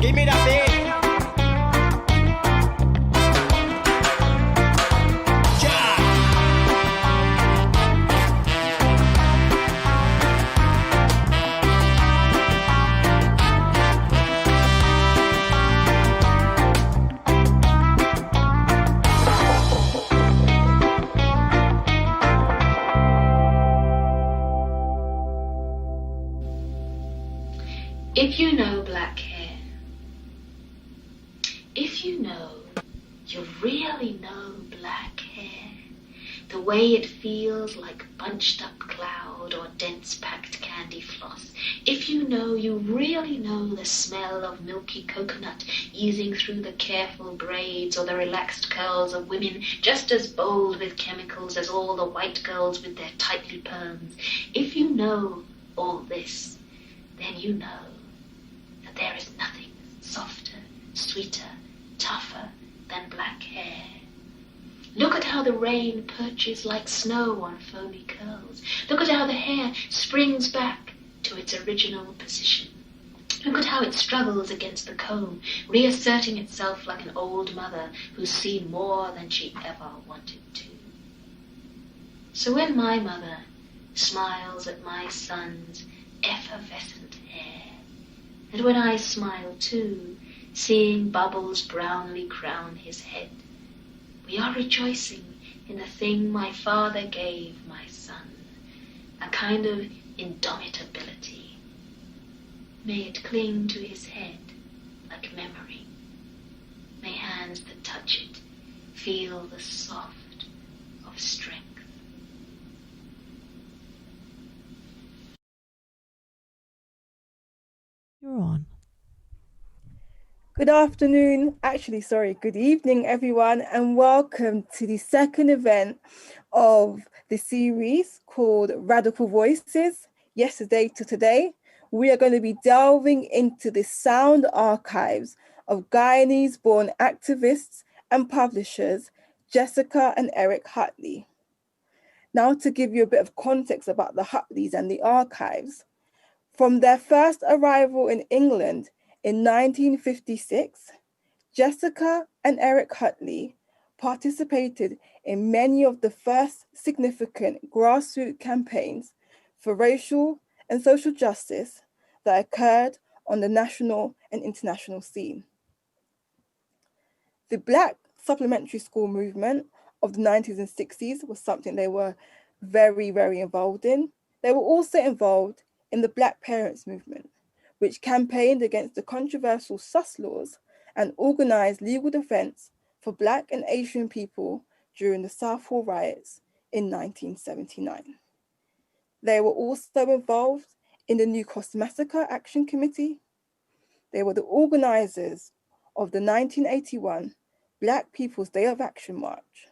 Give me that beat. If you know black hair, if you know, you really know black hair, the way it feels like bunched up cloud or dense packed candy floss, if you know, you really know the smell of milky coconut easing through the careful braids or the relaxed curls of women just as bold with chemicals as all the white girls with their tightly perms, if you know all this, then you know there is nothing softer, sweeter, tougher than black hair. Look at how the rain perches like snow on foamy curls. Look at how the hair springs back to its original position. Look at how it struggles against the comb, reasserting itself like an old mother who's seen more than she ever wanted to. So when my mother smiles at my son's effervescent hair, and when I smile too, seeing bubbles brownly crown his head, we are rejoicing in the thing my father gave my son, a kind of indomitability. May it cling to his head like memory. May hands that touch it feel the soft of strength. You're on. Good afternoon, good evening, everyone, and welcome to the second event of the series called Radical Voices, Yesterday to Today. We are going to be delving into the sound archives of Guyanese-born activists and publishers, Jessica and Eric Huntley. Now, to give you a bit of context about the Huntleys and the archives, from their first arrival in England in 1956, Jessica and Eric Huntley participated in many of the first significant grassroots campaigns for racial and social justice that occurred on the national and international scene. The Black supplementary school movement of the 1960s and 60s was something they were very, very involved in. They were also involved in the Black Parents Movement, which campaigned against the controversial SUS laws and organized legal defense for Black and Asian people during the Southall riots in 1979. They were also involved in the New Cross Massacre Action Committee. They were the organizers of the 1981 Black People's Day of Action March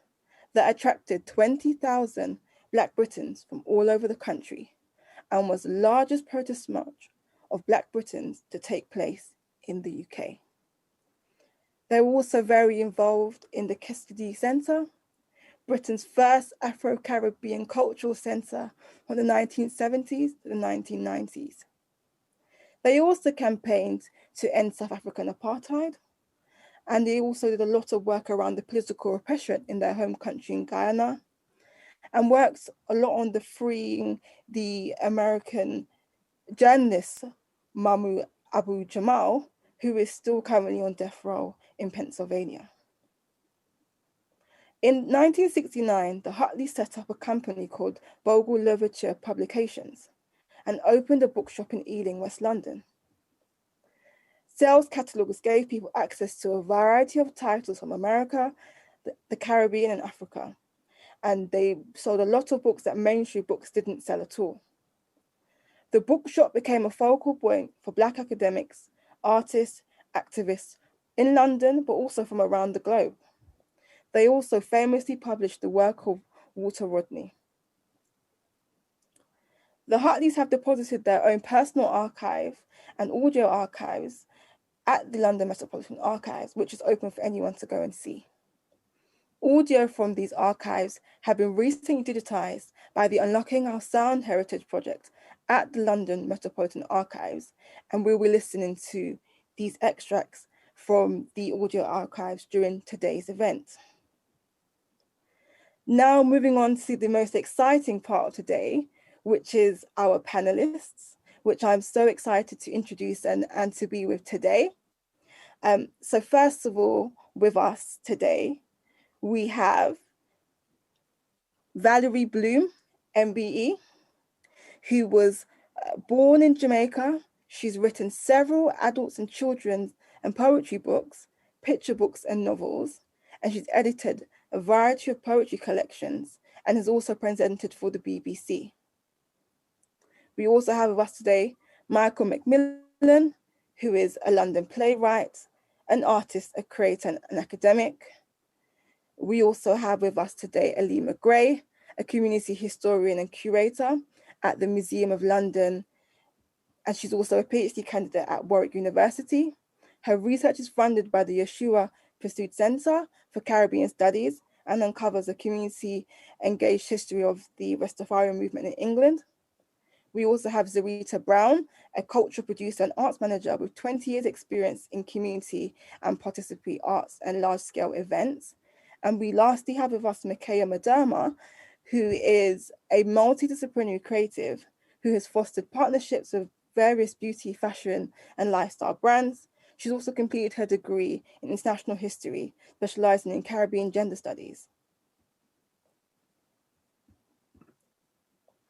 that attracted 20,000 Black Britons from all over the country and was the largest protest march of Black Britons to take place in the UK. They were also very involved in the Kennedy Centre, Britain's first Afro-Caribbean cultural centre from the 1970s to the 1990s. They also campaigned to end South African apartheid, and they also did a lot of work around the political repression in their home country in Guyana, and worked a lot on the freeing the American journalist Mamu Abu Jamal, who is still currently on death row in Pennsylvania. In 1969, the Huntleys set up a company called Bogle Literature Publications and opened a bookshop in Ealing, West London. Sales catalogues gave people access to a variety of titles from America, the Caribbean, and Africa. And they sold a lot of books that mainstream books didn't sell at all. The bookshop became a focal point for Black academics, artists, activists in London, but also from around the globe. They also famously published the work of Walter Rodney. The Huntleys have deposited their own personal archive and audio archives at the London Metropolitan Archives, which is open for anyone to go and see. Audio from these archives have been recently digitised by the Unlocking Our Sound Heritage Project at the London Metropolitan Archives, and we'll be listening to these extracts from the audio archives during today's event. Now moving on to the most exciting part of today, which is our panelists, which I'm so excited to introduce and to be with today. So first of all, with us today, we have Valerie Bloom, MBE, who was born in Jamaica. She's written several adults and children's and poetry books, picture books and novels, and she's edited a variety of poetry collections and has also presented for the BBC. We also have with us today Michael Macmillan, who is a London playwright, an artist, a creator, and an academic. We also have with us today Alima Gray, a community historian and curator at the Museum of London, and she's also a PhD candidate at Warwick University. Her research is funded by the Yeshua Pursuit Centre for Caribbean Studies and uncovers a community-engaged history of the Rastafarian movement in England. We also have Zarita Brown, a cultural producer and arts manager with 20 years experience in community and participatory arts and large-scale events. And we lastly have with us Mikai McDermott, who is a multidisciplinary creative who has fostered partnerships with various beauty, fashion, and lifestyle brands. She's also completed her degree in international history, specializing in Caribbean gender studies.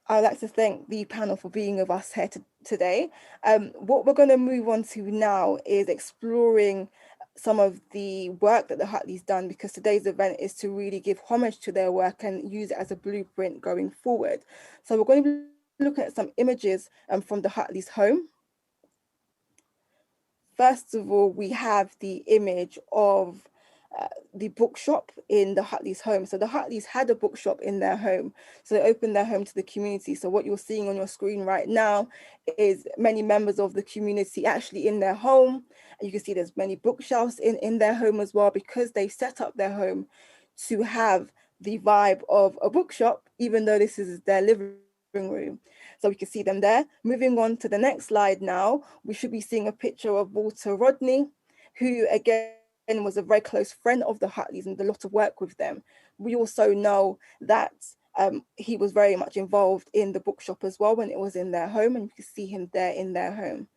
I'd like to thank the panel for being with us here today. What we're going to move on to now is exploring some of the work that the Huntleys done, because today's event is to really give homage to their work and use it as a blueprint going forward. So we're going to be looking at some images from the Huntleys' home. First of all, we have the image of the bookshop in the Huntleys' home. So the Huntleys had a bookshop in their home. So they opened their home to the community. So what you're seeing on your screen right now is many members of the community actually in their home. And you can see there's many bookshelves in their home as well, because they set up their home to have the vibe of a bookshop, even though this is their living room. So we can see them there. Moving on to the next slide now, we should be seeing a picture of Walter Rodney, who again was a very close friend of the Huntleys and did a lot of work with them. We also know that he was very much involved in the bookshop as well when it was in their home, and you can see him there in their home.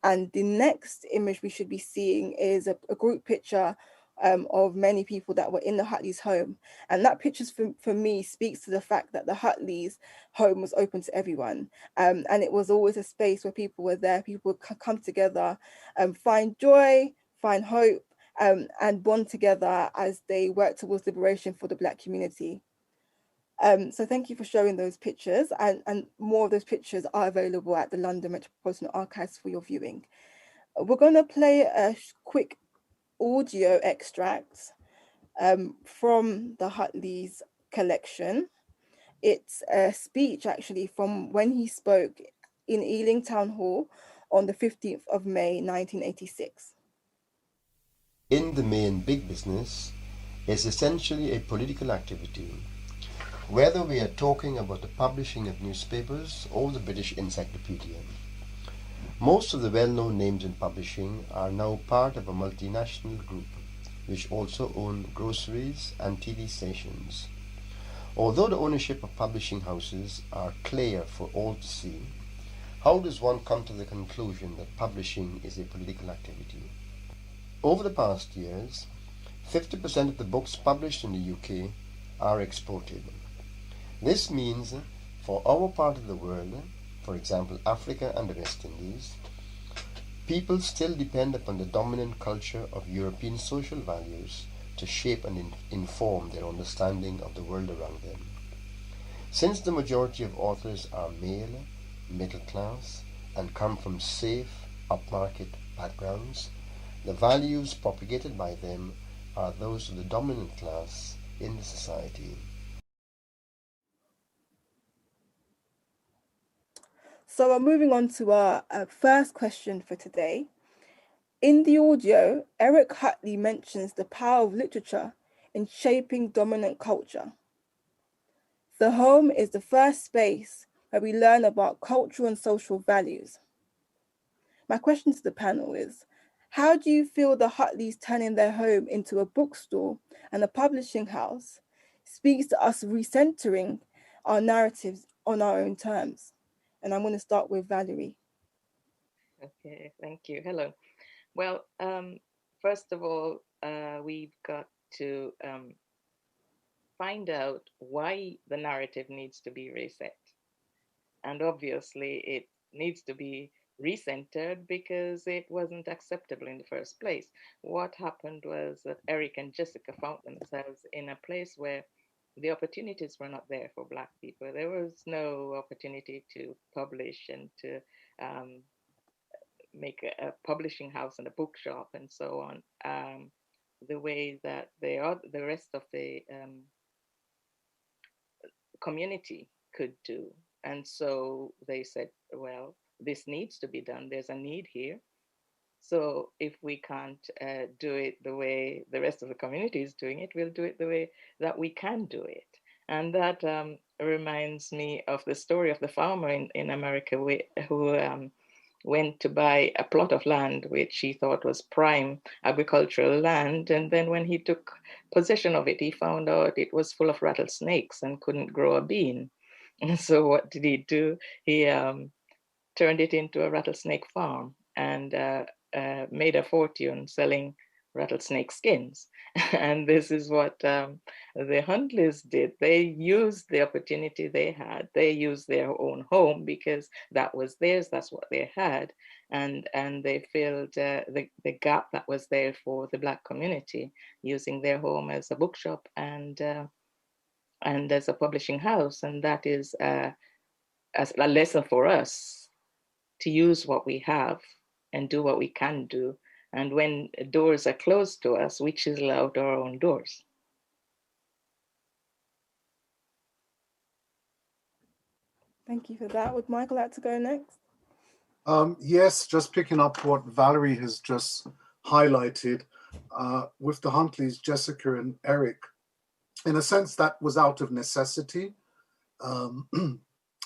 And the next image we should be seeing is a group picture of many people that were in the Huntleys' home. And that picture for me speaks to the fact that the Huntleys' home was open to everyone. And it was always a space where people were there, people would come together, find joy, find hope, and bond together as they work towards liberation for the Black community. So thank you for showing those pictures, and more of those pictures are available at the London Metropolitan Archives for your viewing. We're going to play a quick audio extract from the Huntleys collection. It's a speech actually from when he spoke in Ealing Town Hall on the 15th of May, 1986. In the main, big business is essentially a political activity. Whether we are talking about the publishing of newspapers or the British Encyclopedia. Most of the well-known names in publishing are now part of a multinational group, which also own groceries and TV stations. Although the ownership of publishing houses are clear for all to see, how does one come to the conclusion that publishing is a political activity? Over the past years, 50% of the books published in the UK are exported. This means for our part of the world, for example Africa and the West Indies, people still depend upon the dominant culture of European social values to shape and inform their understanding of the world around them. Since the majority of authors are male, middle class, and come from safe, upmarket backgrounds, the values propagated by them are those of the dominant class in the society. So we're moving on to our first question for today. In the audio, Eric Huntley mentions the power of literature in shaping dominant culture. The home is the first space where we learn about cultural and social values. My question to the panel is, How do you feel the Huntleys turning their home into a bookstore and a publishing house speaks to us recentering our narratives on our own terms? And I'm going to start with Valerie. Okay, thank you. Hello. Well, first of all, we've got to find out why the narrative needs to be reset. And obviously, it needs to be recentered because it wasn't acceptable in the first place. What happened was that Eric and Jessica found themselves in a place where the opportunities were not there for Black people. There was no opportunity to publish and to make a publishing house and a bookshop and so on, the way that the rest of the community could do. And so they said, well, this needs to be done. There's a need here. So if we can't do it the way the rest of the community is doing it, we'll do it the way that we can do it. And that reminds me of the story of the farmer in America who went to buy a plot of land which he thought was prime agricultural land. And then when he took possession of it, he found out it was full of rattlesnakes and couldn't grow a bean. And so what did he do? He turned it into a rattlesnake farm and made a fortune selling rattlesnake skins. And this is what the Huntleys did. They used the opportunity they had. They used their own home because that was theirs, that's what they had. And they filled the gap that was there for the Black community, using their home as a bookshop and as a publishing house. And that is as a lesson for us to use what we have and do what we can do. And when doors are closed to us, we chisel out our own doors. Thank you for that. Would Michael like to go next? Yes, just picking up what Valerie has just highlighted with the Huntleys, Jessica and Eric. In a sense, that was out of necessity.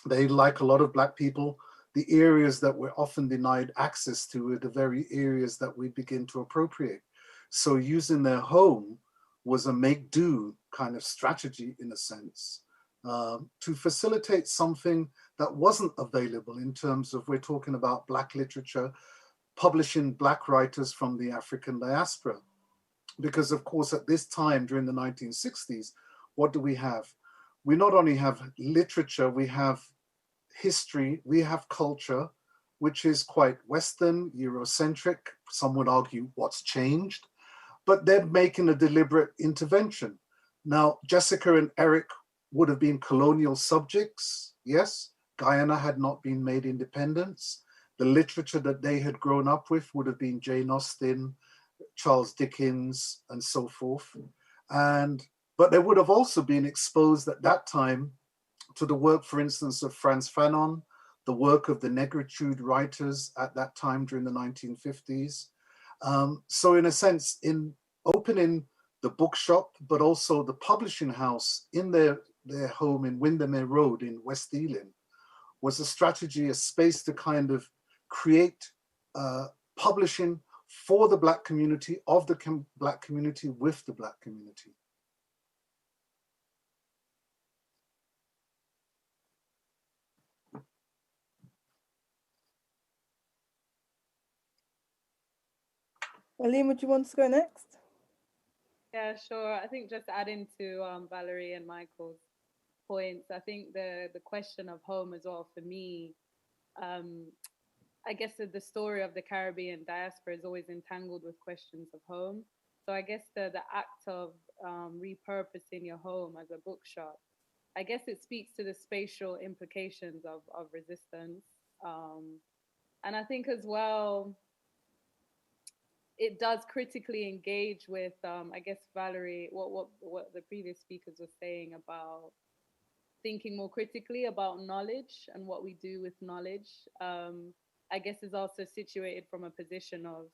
They, like a lot of Black people, the areas that we're often denied access to are the very areas that we begin to appropriate. So using their home was a make-do kind of strategy, in a sense, to facilitate something that wasn't available in terms of, we're talking about Black literature, publishing Black writers from the African diaspora. Because of course, at this time, during the 1960s, what do we have? We not only have literature, we have history, we have culture, which is quite Western, Eurocentric. Some would argue what's changed, but they're making a deliberate intervention. Now, Jessica and Eric would have been colonial subjects, yes. Guyana had not been made independence. The literature that they had grown up with would have been Jane Austen, Charles Dickens, and so forth. But they would have also been exposed at that time to the work, for instance, of Frantz Fanon, the work of the Negritude writers at that time during the 1950s. So in a sense, in opening the bookshop, but also the publishing house in their home in Windermere Road in West Ealing, was a strategy, a space to kind of create publishing for the Black community, of the Black community, with the Black community. Aline, would you want to go next? Yeah, sure. I think just adding to Valerie and Michael's points, I think the question of home as well, for me, I guess the story of the Caribbean diaspora is always entangled with questions of home. So I guess the act of repurposing your home as a bookshop, I guess it speaks to the spatial implications of resistance. And I think as well, it does critically engage with, I guess, Valerie, what the previous speakers were saying about thinking more critically about knowledge and what we do with knowledge. I guess is also situated from a position of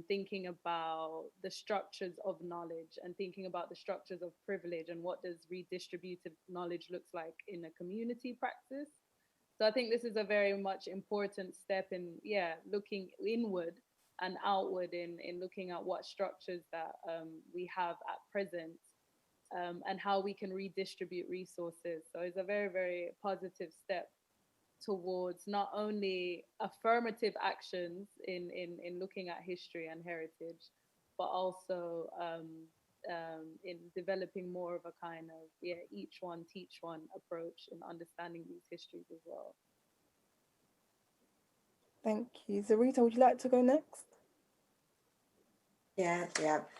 thinking about the structures of knowledge and thinking about the structures of privilege and what does redistributive knowledge looks like in a community practice. So I think this is a very much important step in, looking inward and outward in looking at what structures that we have at present, and how we can redistribute resources. So it's a very, very positive step towards not only affirmative actions in looking at history and heritage, but also in developing more of a kind of each one teach one approach in understanding these histories as well. Thank you. Zarita, would you like to go next? Yeah,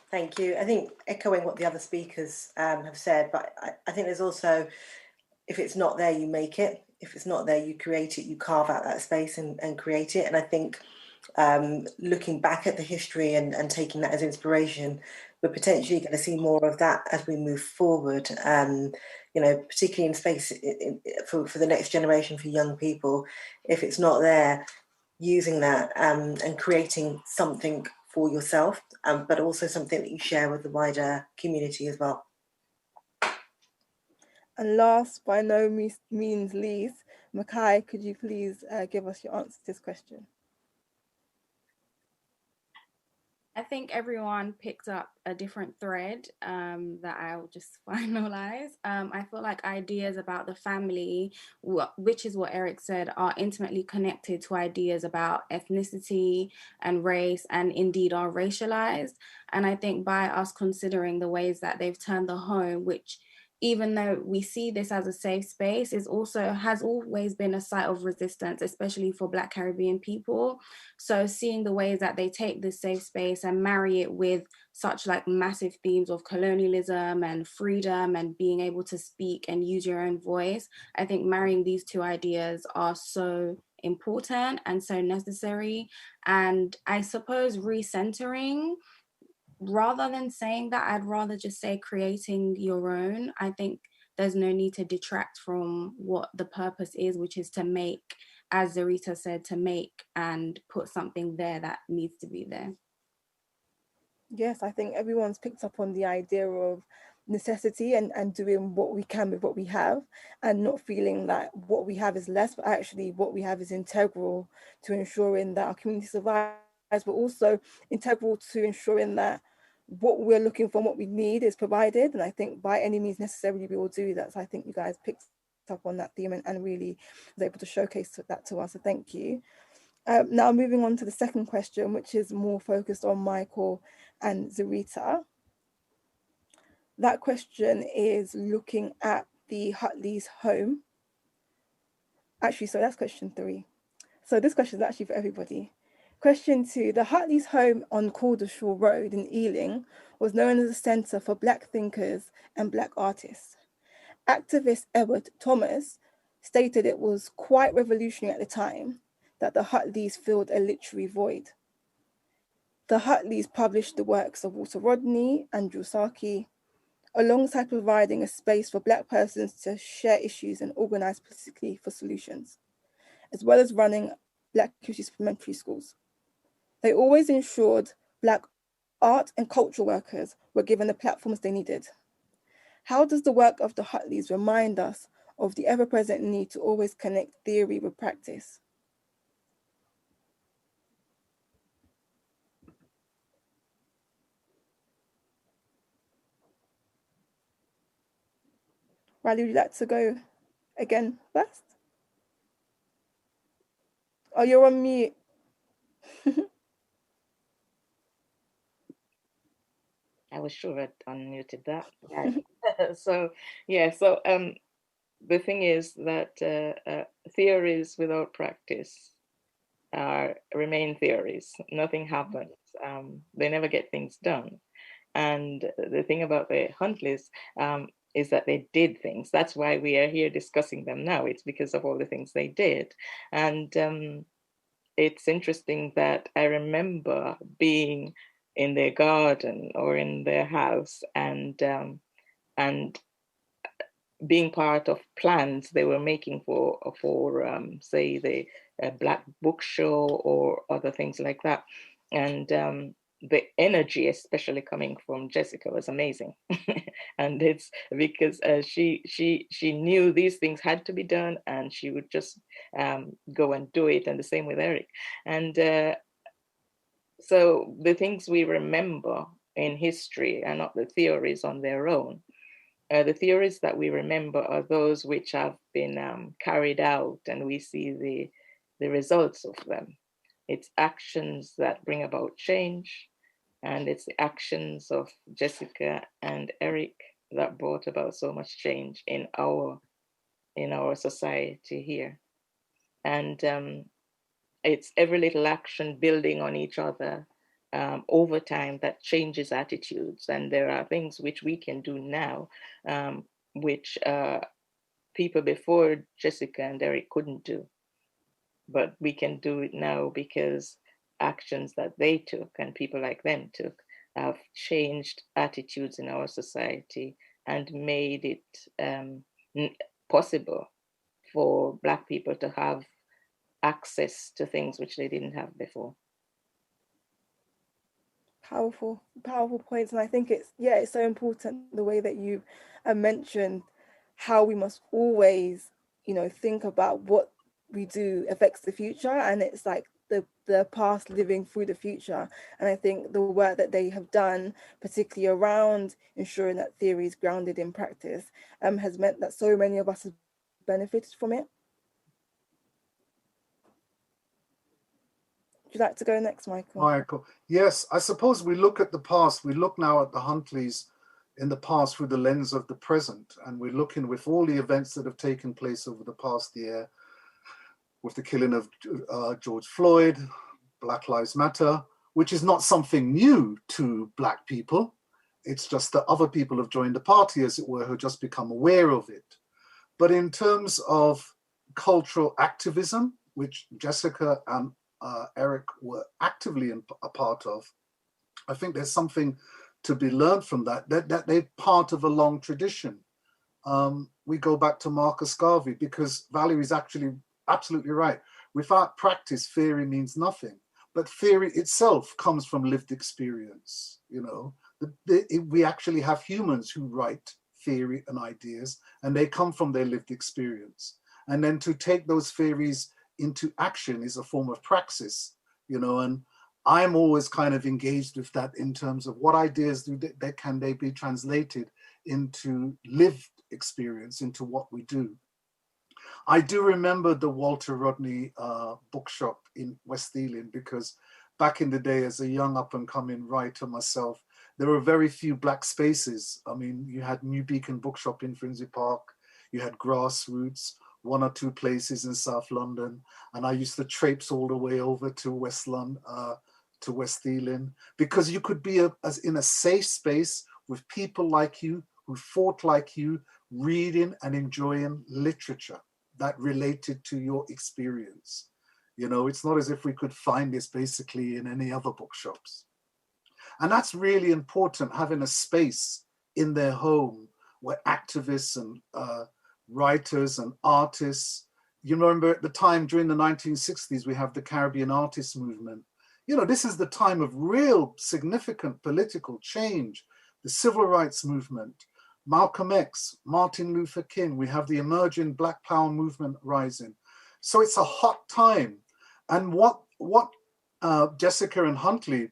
thank you. I think echoing what the other speakers have said, but I think there's also, if it's not there, you make it. If it's not there, you create it, you carve out that space and create it. And I think looking back at the history and taking that as inspiration, we're potentially going to see more of that as we move forward, particularly in space for the next generation, for young people. If it's not there, using that and creating something for yourself, but also something that you share with the wider community as well. And last, by no means least, Mikai, could you please give us your answer to this question? I think everyone picked up a different thread that I'll just finalize. I feel like ideas about the family, which is what Eric said, are intimately connected to ideas about ethnicity and race, and indeed are racialized. And I think by us considering the ways that they've turned the home, which even though we see this as a safe space, is also has always been a site of resistance, especially for Black Caribbean people. So seeing the ways that they take this safe space and marry it with such like massive themes of colonialism and freedom and being able to speak and use your own voice, I think marrying these two ideas are so important and so necessary. And I suppose recentering, rather than saying that, I'd rather just say creating your own. I think there's no need to detract from what the purpose is, which is to make, as Zarita said, to make and put something there that needs to be there. Yes, I think everyone's picked up on the idea of necessity and doing what we can with what we have, and not feeling that what we have is less, but actually what we have is integral to ensuring that our community survives, but also integral to ensuring that what we're looking for and what we need is provided. And I think by any means necessary, we will do that. So I think you guys picked up on that theme and really was able to showcase that to us. So thank you. Now moving on to the second question, which is more focused on Michael and Zarita. That question is looking at the Huntleys' home. Actually, so that's question 3. So this question is actually for everybody. Question 2, the Huntleys' home on Caldershaw Road in Ealing was known as a centre for Black thinkers and Black artists. Activist Edward Thomas stated it was quite revolutionary at the time that the Huntleys filled a literary void. The Huntleys published the works of Walter Rodney and Andrew Saki, alongside providing a space for Black persons to share issues and organise politically for solutions, as well as running Black history supplementary schools. They always ensured Black art and cultural workers were given the platforms they needed. How does the work of the Huntleys remind us of the ever-present need to always connect theory with practice? Riley, would you like to go again first? Oh, you're on mute. I was sure I'd unmuted that. So the thing is that theories without practice remain theories. Nothing happens. They never get things done. And the thing about the Huntleys is that they did things. That's why we are here discussing them now. It's because of all the things they did. And it's interesting that I remember being in their garden or in their house and being part of plans they were making for say the Black Book Show or other things like that. And the energy, especially coming from Jessica, was amazing. And it's because she knew these things had to be done, and she would just go and do it. And the same with Eric. And So the things we remember in history are not the theories on their own. The theories that we remember are those which have been carried out, and we see the results of them. It's actions that bring about change, and it's the actions of Jessica and Eric that brought about so much change in our society here. And it's every little action building on each other over time that changes attitudes. And there are things which we can do now, which people before Jessica and Eric couldn't do. But we can do it now because actions that they took and people like them took have changed attitudes in our society and made it possible for Black people to have access to things which they didn't have before. Powerful points. And I think it's so important the way that you mentioned how we must always, think about what we do affects the future, and it's like the past living through the future. And I think the work that they have done, particularly around ensuring that theory is grounded in practice, has meant that so many of us have benefited from it. Would you like to go next, Michael? Michael, yes, I suppose we look at the past. We look now at the Huntleys in the past through the lens of the present, and we're looking with all the events that have taken place over the past year, with the killing of George Floyd, Black Lives Matter, which is not something new to Black people. It's just that other people have joined the party, as it were, who just become aware of it. But in terms of cultural activism, which Jessica and Eric were actively a part of, I think there's something to be learned from that they're part of a long tradition. We go back to Marcus Garvey, because Valerie's actually absolutely right. Without practice, theory means nothing. But theory itself comes from lived experience. We actually have humans who write theory and ideas, and they come from their lived experience. And then to take those theories into action is a form of praxis, and I'm always kind of engaged with that in terms of what ideas can they be translated into lived experience, into what we do. I do remember the Walter Rodney bookshop in West Ealing, because back in the day, as a young up-and-coming writer myself, there were very few Black spaces. I mean, you had New Beacon Bookshop in Finsbury Park, you had Grassroots, one or two places in South London, and I used to traipse all the way over to West London, to West Ealing, because you could be in a safe space with people like you, who thought like you, reading and enjoying literature that related to your experience. It's not as if we could find this basically in any other bookshops. And that's really important, having a space in their home where activists and writers and artists, remember at the time during the 1960s, we have the Caribbean artists movement. This is the time of real significant political change, the civil rights movement, Malcolm X, Martin Luther King, we have the emerging Black Power movement rising. So it's a hot time. And what Jessica and Huntley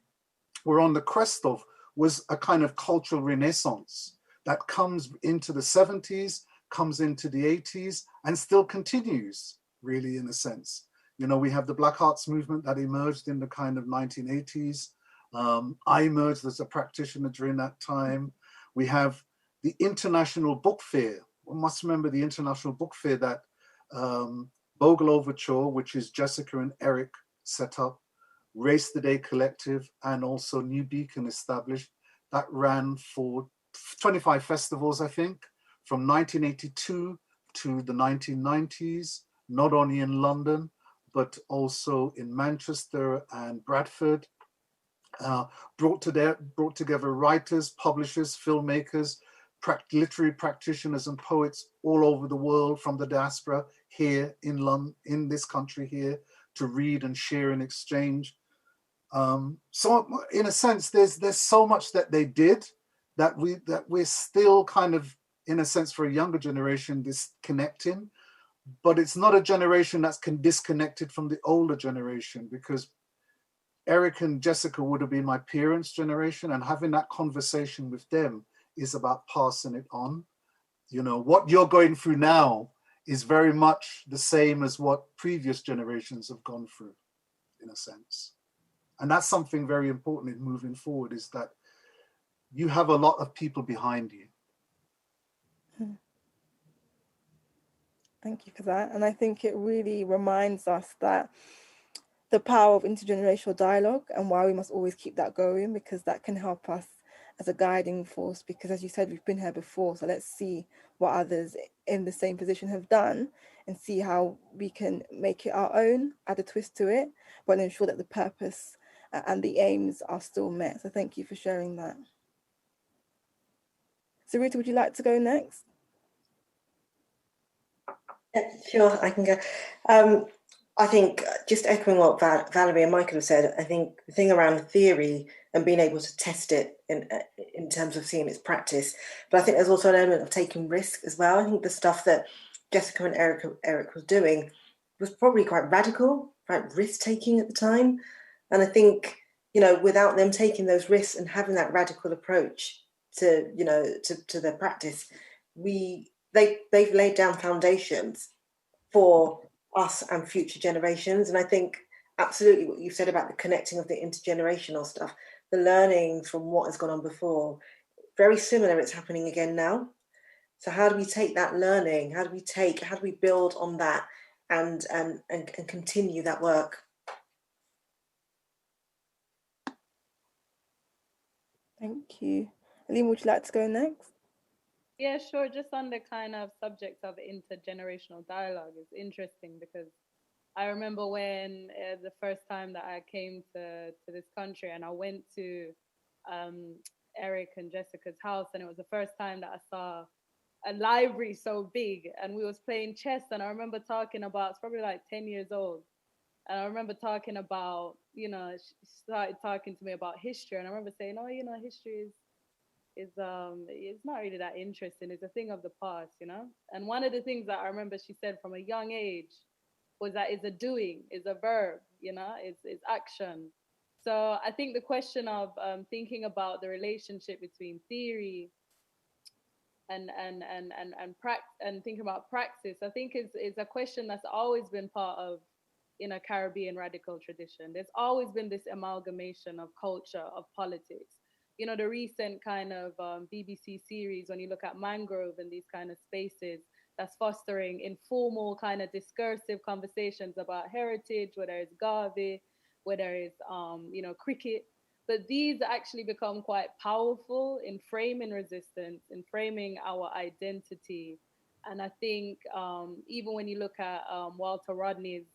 were on the crest of was a kind of cultural renaissance that comes into the 70s, comes into the 80s, and still continues, really, in a sense. We have the Black Arts movement that emerged in the kind of 1980s. I emerged as a practitioner during that time. We have the International Book Fair. We must remember the International Book Fair that Bogle Overture, which is Jessica and Eric set up, Race the Day Collective, and also New Beacon established, that ran for 25 festivals, I think, from 1982 to the 1990s, not only in London, but also in Manchester and Bradford. Brought together writers, publishers, filmmakers, literary practitioners and poets all over the world, from the diaspora here in London, in this country here, to read and share and exchange. So in a sense, there's so much that they did that we're still kind of, in a sense, for a younger generation, disconnecting. But it's not a generation that's disconnected from the older generation, because Eric and Jessica would have been my parents' generation, and having that conversation with them is about passing it on. You know, what you're going through now is very much the same as what previous generations have gone through, in a sense. And that's something very important in moving forward, is that you have a lot of people behind you. Thank you for that. And I think it really reminds us that the power of intergenerational dialogue and why we must always keep that going, because that can help us as a guiding force. Because as you said, we've been here before, so let's see what others in the same position have done and see how we can make it our own, add a twist to it, but ensure that the purpose and the aims are still met. So thank you for sharing that. Sarita, would you like to go next? Yeah, sure, I can go. I think just echoing what Valerie and Michael have said, I think the thing around theory and being able to test it in terms of seeing its practice, but I think there's also an element of taking risk as well. I think the stuff that Jessica and Eric was doing was probably quite radical, quite risk-taking at the time. And I think, you know, without them taking those risks and having that radical approach to, you know, to their practice, they've laid down foundations for us and future generations. And I think absolutely what you said about the connecting of the intergenerational stuff, the learning from what has gone on before, very similar, it's happening again now. So how do we take that learning? How do we build on that and continue that work? Thank you. Aline, would you like to go next? Yeah, sure. Just on the kind of subject of intergenerational dialogue, it's interesting because I remember when the first time that I came to this country and I went to Eric and Jessica's house, and it was the first time that I saw a library so big, and we was playing chess, and I remember talking about, it's probably like 10 years old, and I remember talking about, you know, she started talking to me about history, and I remember saying, oh, you know, history is it's not really that interesting. It's a thing of the past, you know. And one of the things that I remember she said from a young age was that it's a doing, it's a verb, you know, it's action. So I think the question of thinking about the relationship between theory and thinking about praxis, I think is a question that's always been part of in a Caribbean radical tradition. There's always been this amalgamation of culture, of politics. You know, the recent kind of BBC series, when you look at Mangrove and these kind of spaces, that's fostering informal kind of discursive conversations about heritage, whether it's Garvey, whether it's, you know, cricket. But these actually become quite powerful in framing resistance, in framing our identity. And I think even when you look at Walter Rodney's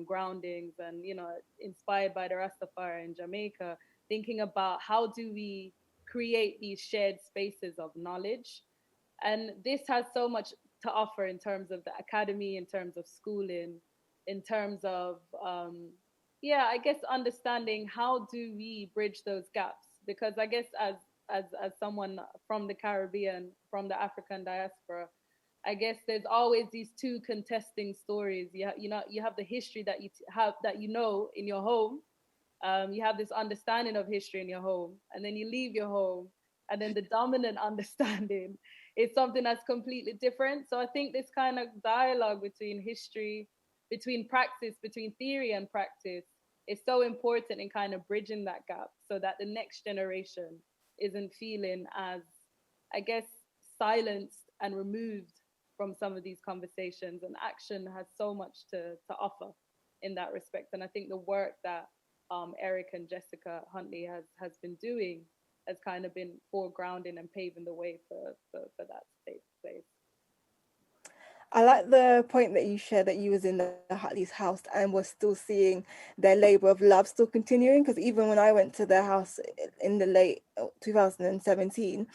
groundings and, you know, inspired by the Rastafari in Jamaica, thinking about how do we create these shared spaces of knowledge. And this has so much to offer in terms of the academy, in terms of schooling, in terms of, yeah, I guess understanding how do we bridge those gaps? Because I guess as someone from the Caribbean, from the African diaspora, I guess there's always these two contesting stories. You have the history that you know in your home. You have this understanding of history in your home, and then you leave your home, and then the dominant understanding is something that's completely different. So I think this kind of dialogue between history, between praxis, between theory and practice is so important in kind of bridging that gap so that the next generation isn't feeling as, I guess, silenced and removed from some of these conversations. And action has so much to offer in that respect. And I think the work that Eric and Jessica Huntley has been doing has kind of been foregrounding and paving the way for that to take place. I like the point that you shared that you was in the Hutley's house and was still seeing their labour of love still continuing, because even when I went to their house in the late 2017,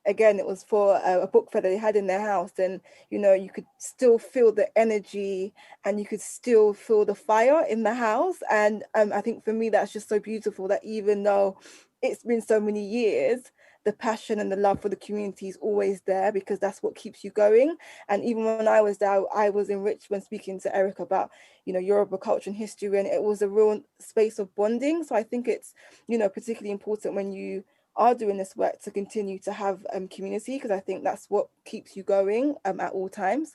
again, it was for a book fair that they had in their house, and, you know, you could still feel the energy and you could still feel the fire in the house. And I think for me, that's just so beautiful that even though it's been so many years, the passion and the love for the community is always there, because that's what keeps you going. And even when I was there, I was enriched when speaking to Eric about, you know, Yoruba culture and history, and it was a real space of bonding. So I think it's, you know, particularly important when you are doing this work to continue to have community, because I think that's what keeps you going at all times.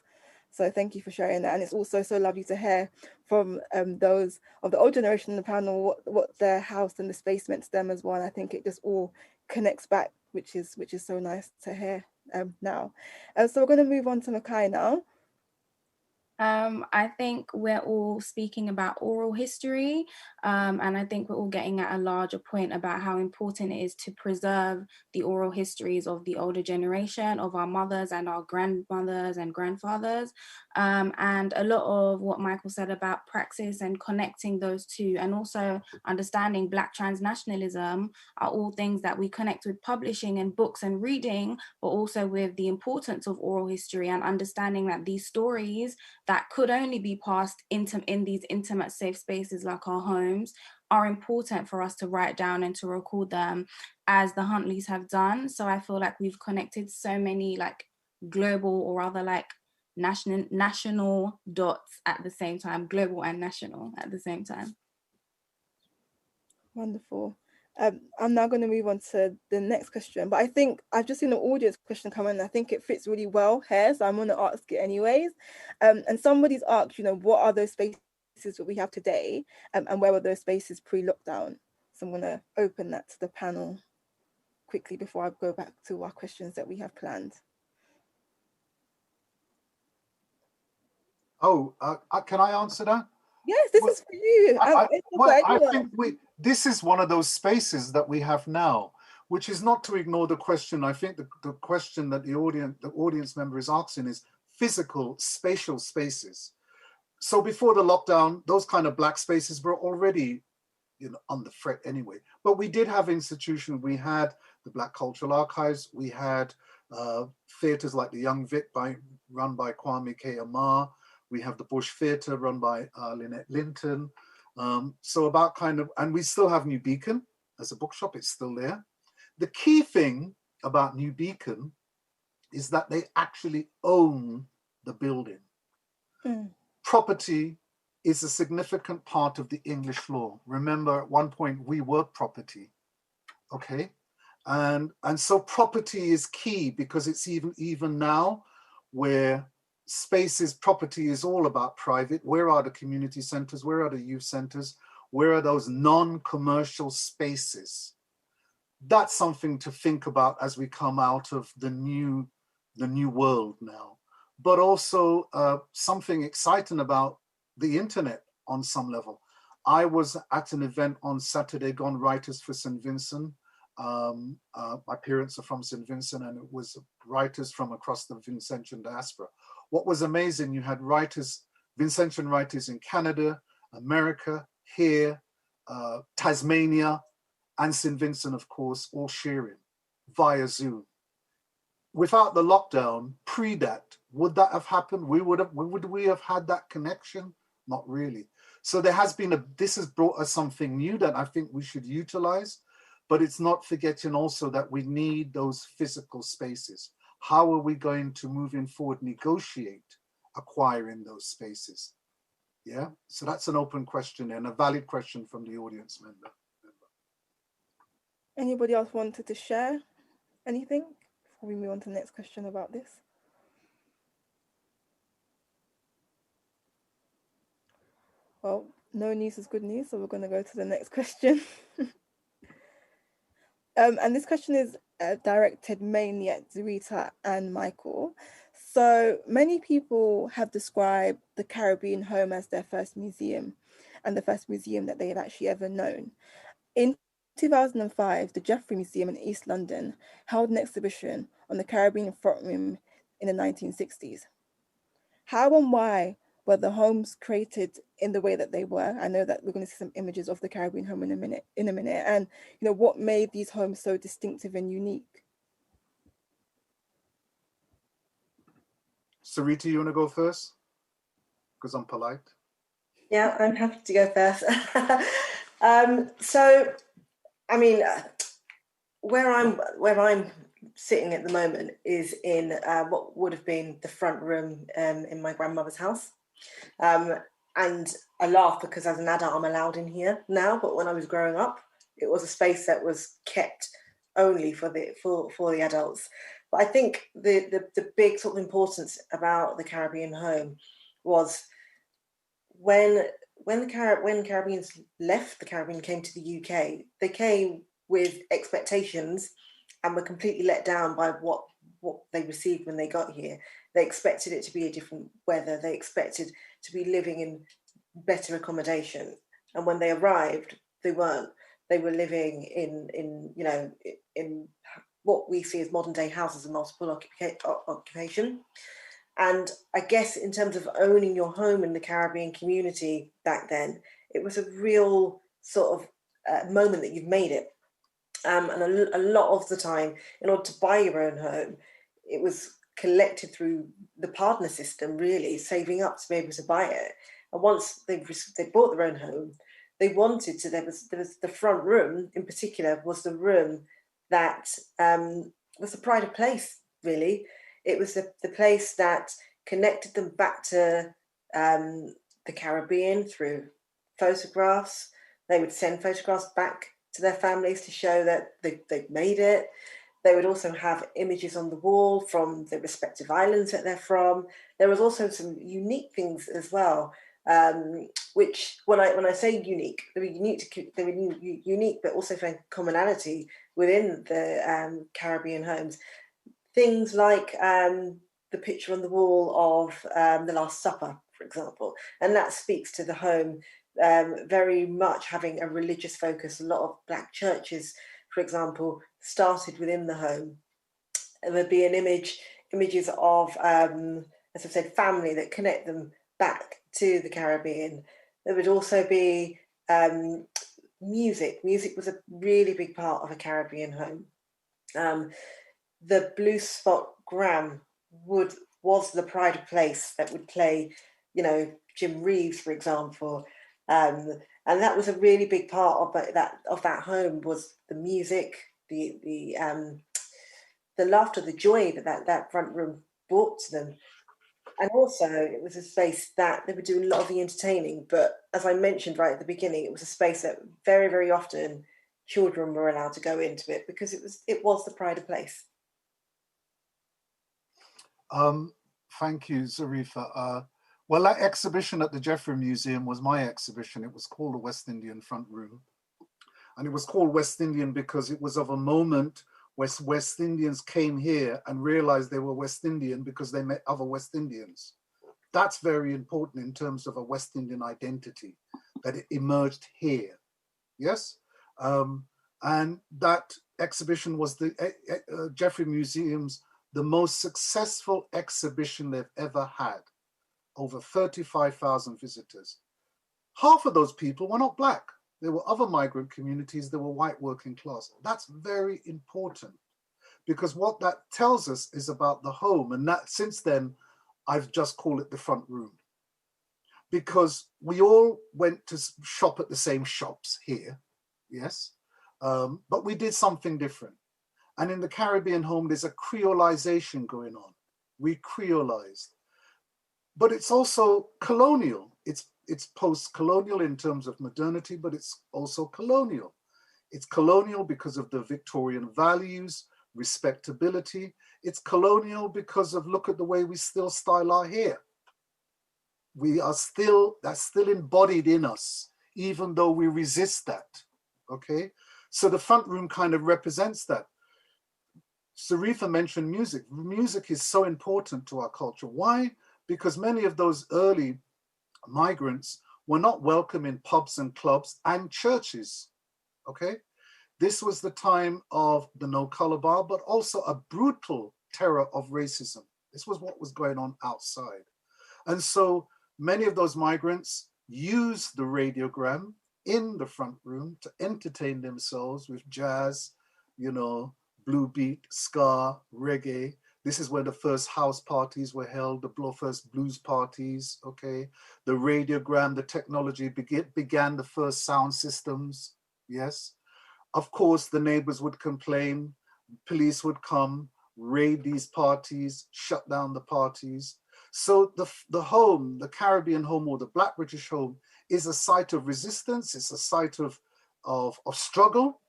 So thank you for sharing that. And it's also so lovely to hear from those of the old generation in the panel what their house and the space meant to them as well. And I think it just all connects back, which is so nice to hear now. So we're going to move on to Mikai now. I think we're all speaking about oral history, and I think we're all getting at a larger point about how important it is to preserve the oral histories of the older generation, of our mothers and our grandmothers and grandfathers, and a lot of what Michael said about praxis and connecting those two, and also understanding Black transnationalism, are all things that we connect with publishing and books and reading, but also with the importance of oral history and understanding that these stories that could only be passed in these intimate safe spaces like our homes are important for us to write down and to record them, as the Huntleys have done. So I feel like we've connected so many like global, or rather like national dots at the same time, global and national at the same time. Wonderful. I'm now going to move on to the next question, but I think I've just seen an audience question come in. I think it fits really well here, so I'm going to ask it anyways. And somebody's asked, you know, what are those spaces that we have today, and where were those spaces pre-lockdown? So I'm going to open that to the panel quickly before I go back to our questions that we have planned. Oh, can I answer that? Yes, this is for you. I think this is one of those spaces that we have now, which is not to ignore the question. I think the question that the audience member is asking is physical, spatial spaces. So before the lockdown, those kind of Black spaces were already, you know, on the fret anyway. But we did have institutions. We had the Black Cultural Archives. We had theatres like the Young Vic run by Kwame K. Amar. We have the Bush Theatre run by Lynette Linton. So about kind of, and we still have New Beacon as a bookshop, it's still there. The key thing about New Beacon is that they actually own the building. Property is a significant part of the English law. Remember, at one point we were property, okay? And so property is key, because it's even now where spaces, property is all about private. Where are the community centers? Where are the youth centers? Where are those non-commercial spaces? That's something to think about as we come out of the new world now. But also something exciting about the internet on some level. I was at an event on Saturday gone, Writers for St. Vincent. My parents are from St. Vincent, and it was writers from across the Vincentian diaspora. What was amazing, you had writers, Vincentian writers in Canada, America, here, Tasmania, and St. Vincent, of course, all sharing via Zoom. Without the lockdown, pre that, would that have happened? Would we have had that connection? Not really. So there has been this has brought us something new that I think we should utilize, but it's not forgetting also that we need those physical spaces. How are we going to, moving forward, negotiate acquiring those spaces? Yeah, so that's an open question and a valid question from the audience member. Anybody else wanted to share anything before we move on to the next question about this? Well, no news is good news, so we're going to go to the next question. And this question is directed mainly at Zarita and Michael. So many people have described the Caribbean home as their first museum, and the first museum that they have actually ever known. In 2005, the Jeffrey Museum in East London held an exhibition on the Caribbean front room in the 1960s. How and why were the homes created in the way that they were? I know that we're going to see some images of the Caribbean home in a minute, and you know, what made these homes so distinctive and unique? Sarita, you want to go first? Because I'm polite. Yeah, I'm happy to go first. So, I mean, where I'm sitting at the moment is in what would have been the front room in my grandmother's house. And I laugh because as an adult I'm allowed in here now, but when I was growing up, it was a space that was kept only for the adults. But I think the big sort of importance about the Caribbean home was when Caribbeans left the Caribbean, came to the UK, they came with expectations and were completely let down by what they received when they got here. They expected it to be a different weather. They expected to be living in better accommodation. And when they arrived, they weren't. They were living in what we see as modern day houses of multiple occupation. And I guess in terms of owning your home in the Caribbean community back then, it was a real sort of moment that you've made it. And a lot of the time, in order to buy your own home, it was collected through the partner system, really, saving up to be able to buy it. And once they bought their own home, they wanted to, there was the front room in particular was the room that was the pride of place, really. It was the place that connected them back to the Caribbean through photographs. They would send photographs back to their families to show that they've made it. They would also have images on the wall from the respective islands that they're from. There was also some unique things as well, which when I say unique, they were unique, but also found commonality within the Caribbean homes. Things like the picture on the wall of the Last Supper, for example, and that speaks to the home very much having a religious focus. A lot of Black churches, for example, started within the home. And there'd be images of, as I've said, family that connect them back to the Caribbean. There would also be music. Music was a really big part of a Caribbean home. The Blue Spot Gram was the pride of place that would play, Jim Reeves, for example. And that was a really big part of that home was the music, the laughter, the joy that front room brought to them. And also it was a space that they would do a lot of the entertaining. But as I mentioned right at the beginning, it was a space that very, very often children were allowed to go into it because it was the pride of place. Thank you, Zarifa. Well, that exhibition at the Jeffrey Museum was my exhibition. It was called the West Indian Front Room. And it was called West Indian because it was of a moment where West Indians came here and realized they were West Indian because they met other West Indians. That's very important in terms of a West Indian identity, that it emerged here, yes? And that exhibition was the Jeffrey Museum's the most successful exhibition they've ever had. Over 35,000 visitors. Half of those people were not Black. There were other migrant communities, there were white working class. That's very important because what that tells us is about the home. And that since then, I've just called it the front room because we all went to shop at the same shops here, yes, but we did something different. And in the Caribbean home, there's a creolization going on. We creolized. But it's also colonial. It's post-colonial in terms of modernity, but it's also colonial. It's colonial because of the Victorian values, respectability. It's colonial because of, look at the way we still style our hair. That's still embodied in us, even though we resist that, okay? So the front room kind of represents that. Zarifa mentioned music. Music is so important to our culture. Why? Because many of those early migrants were not welcome in pubs and clubs and churches, okay? This was the time of the no color bar, but also a brutal terror of racism. This was what was going on outside. And so many of those migrants used the radiogram in the front room to entertain themselves with jazz, blue beat, ska, reggae. This is where the first house parties were held, the first blues parties, okay? The radiogram, the technology began the first sound systems, yes? Of course, the neighbors would complain, police would come, raid these parties, shut down the parties. So the home, the Caribbean home or the Black British home, is a site of resistance. It's a site of struggle,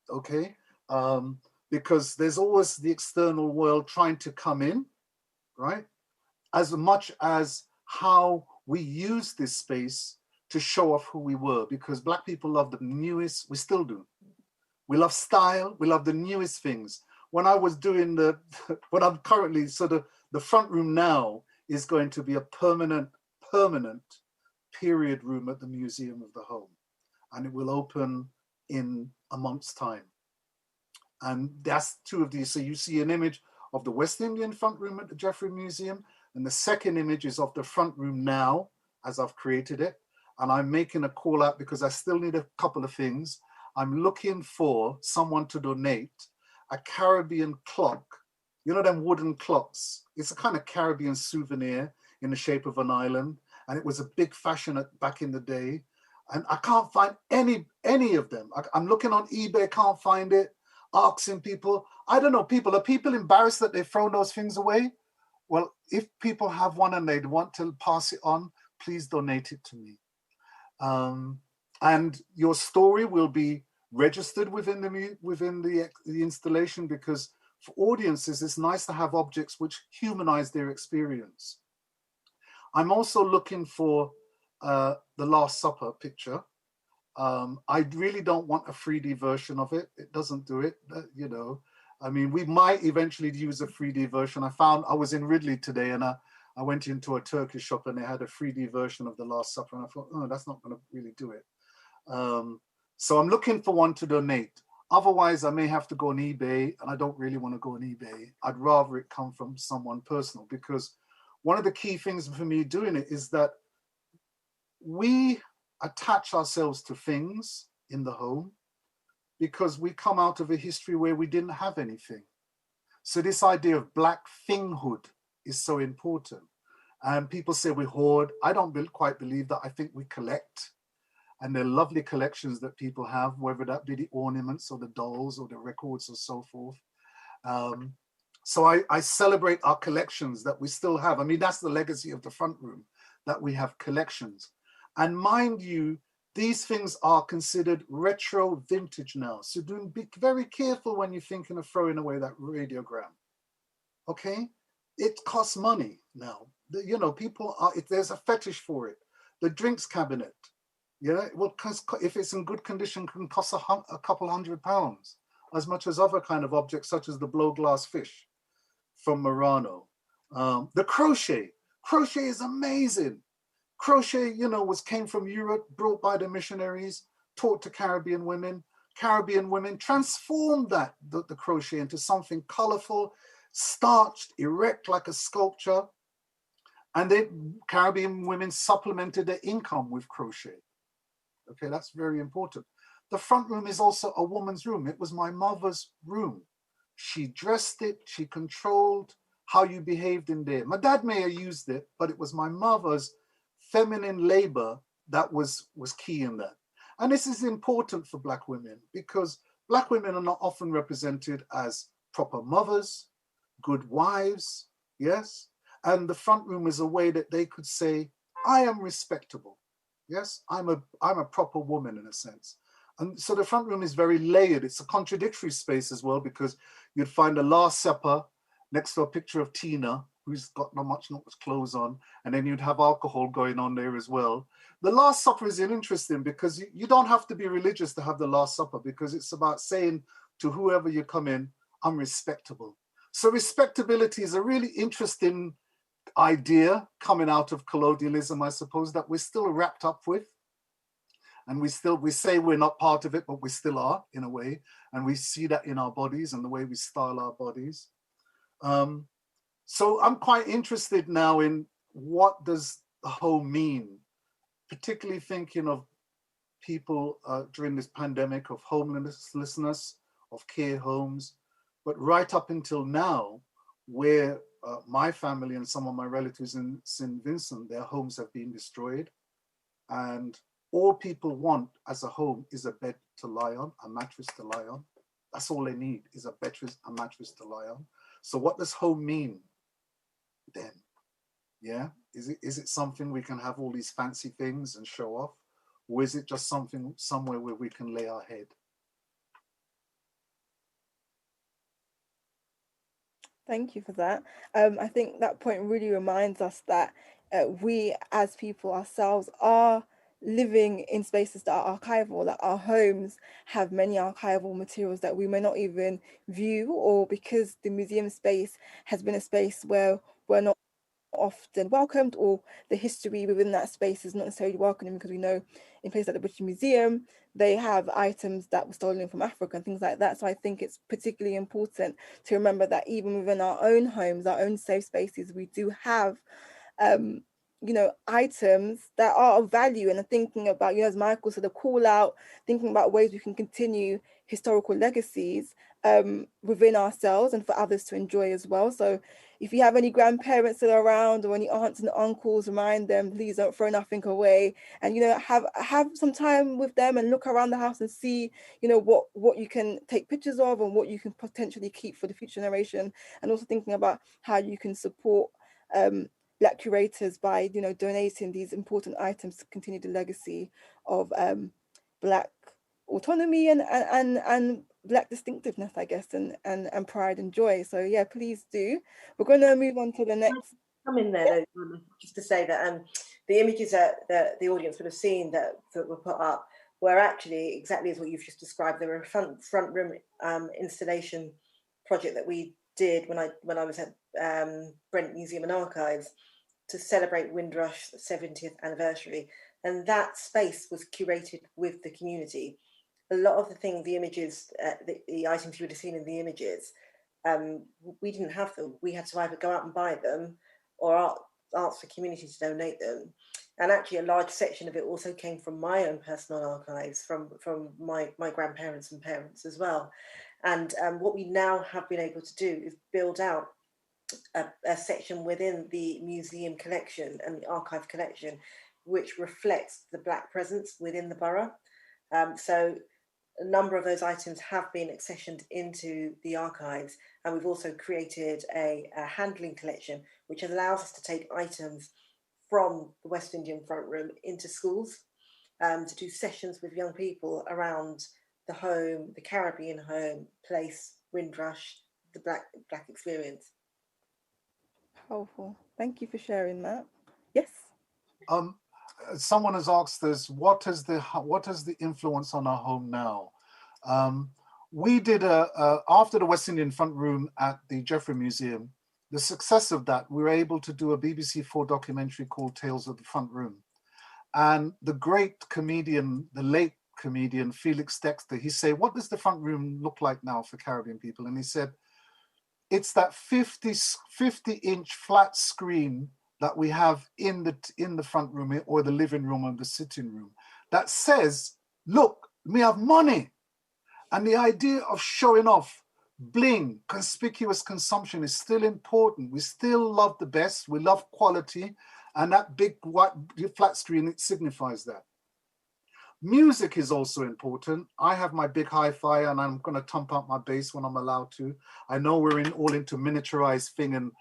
okay? Because there's always the external world trying to come in, right? As much as how we use this space to show off who we were, because Black people love the newest, we still do. We love style, we love the newest things. When I was doing what I'm currently, so the front room now is going to be a permanent period room at the Museum of the Home. And it will open in a month's time. And that's two of these. So you see an image of the West Indian front room at the Jeffrey Museum. And the second image is of the front room now, as I've created it. And I'm making a call out because I still need a couple of things. I'm looking for someone to donate a Caribbean clock. You know them wooden clocks? It's a kind of Caribbean souvenir in the shape of an island. And it was a big fashion back in the day. And I can't find any of them. I'm looking on eBay, can't find it. Asking people, I don't know, are people embarrassed that they've thrown those things away? Well, if people have one and they'd want to pass it on, please donate it to me. And your story will be registered within the installation, because for audiences, it's nice to have objects which humanize their experience. I'm also looking for the Last Supper picture. I really don't want a 3D version of it. It doesn't do it, you know. I mean, we might eventually use a 3D version. I was in Ridley today and I went into a Turkish shop and they had a 3D version of the Last Supper. And I thought, oh, that's not going to really do it. So I'm looking for one to donate. Otherwise, I may have to go on eBay, and I don't really want to go on eBay. I'd rather it come from someone personal, because one of the key things for me doing it is that we attach ourselves to things in the home because we come out of a history where we didn't have anything. So this idea of Black thinghood is so important. And people say we hoard. I don't quite believe that. I think we collect. And they're lovely collections that people have, whether that be the ornaments or the dolls or the records or so forth. So I celebrate our collections that we still have. I mean, that's the legacy of the front room, that we have collections. And mind you, these things are considered retro vintage now. So be very careful when you're thinking of throwing away that radiogram, okay? It costs money now. You know, there's a fetish for it. The drinks cabinet, you know, if it's in good condition, can cost a couple £100, as much as other kind of objects, such as the blow glass fish from Murano. The crochet is amazing. Crochet, you know, came from Europe, brought by the missionaries, taught to Caribbean women. Caribbean women transformed the crochet into something colorful, starched, erect like a sculpture. And then Caribbean women supplemented their income with crochet. Okay, that's very important. The front room is also a woman's room. It was my mother's room. She dressed it, she controlled how you behaved in there. My dad may have used it, but it was my mother's feminine labor that was key in that. And this is important for Black women because Black women are not often represented as proper mothers, good wives, yes? And the front room is a way that they could say, I am respectable. Yes, I'm a proper woman in a sense. And so the front room is very layered. It's a contradictory space as well, because you'd find a Last Supper next to a picture of Tina, who's got not much clothes on, and then you'd have alcohol going on there as well. The Last Supper is interesting because you don't have to be religious to have the Last Supper, because it's about saying to whoever you come in, I'm respectable. So respectability is a really interesting idea coming out of colonialism, I suppose, that we're still wrapped up with. And we say we're not part of it, but we still are in a way. And we see that in our bodies and the way we style our bodies. So I'm quite interested now in what does the home mean, particularly thinking of people during this pandemic, of homelessness, of care homes, but right up until now, where my family and some of my relatives in St. Vincent, their homes have been destroyed. And all people want as a home is a bed to lie on, a mattress to lie on. That's all they need, is a mattress to lie on. So what does home mean then? Yeah, is it something we can have all these fancy things and show off? Or is it just something somewhere where we can lay our head? Thank you for that. I think that point really reminds us that we as people ourselves are living in spaces that are archival, that our homes have many archival materials that we may not even view, or because the museum space has been a space where we're not often welcomed, or the history within that space is not necessarily welcoming, because we know in places like the British Museum they have items that were stolen from Africa and things like that. So I think it's particularly important to remember that even within our own homes, our own safe spaces, we do have items that are of value, and thinking about, as Michael said, the call out, thinking about ways we can continue historical legacies within ourselves and for others to enjoy as well. So if you have any grandparents that are around, or any aunts and uncles, remind them, please don't throw nothing away, and have some time with them and look around the house and see what you can take pictures of and what you can potentially keep for the future generation, and also thinking about how you can support Black curators by donating these important items to continue the legacy of Black autonomy and Black distinctiveness, I guess, and pride and joy. So yeah, please do. We're going to move on to the next. Come in there though, just to say that the images that the audience would have seen that were put up were actually exactly as what you've just described. They were a front room installation project that we did when I was at Brent Museum and Archives to celebrate Windrush's 70th anniversary, and that space was curated with the community. A lot of the things, the images, the items you would have seen in the images, we didn't have them. We had to either go out and buy them or ask the community to donate them. And actually a large section of it also came from my own personal archives, from my grandparents and parents as well. And what we now have been able to do is build out a section within the museum collection and the archive collection, which reflects the Black presence within the borough. So a number of those items have been accessioned into the archives, and we've also created a handling collection, which allows us to take items from the West Indian front room into schools to do sessions with young people around the home, the Caribbean home, place, Windrush, the Black experience. Powerful. Thank you for sharing that. Yes. Someone has asked us, what is the influence on our home now? We did after the West Indian front room at the Jeffrey Museum, the success of that, we were able to do a BBC4 documentary called Tales of the Front Room. And the great comedian, the late comedian Felix Dexter, he said, what does the front room look like now for Caribbean people? And he said, it's that 50-inch flat screen that we have in the front room or the living room or the sitting room that says, look, we have money. And the idea of showing off, bling, conspicuous consumption is still important. We still love the best, we love quality, and that big white flat screen, it signifies that. Music is also important. I have my big hi-fi and I'm going to thump out my bass when I'm allowed to. I know we're all into miniaturized thing and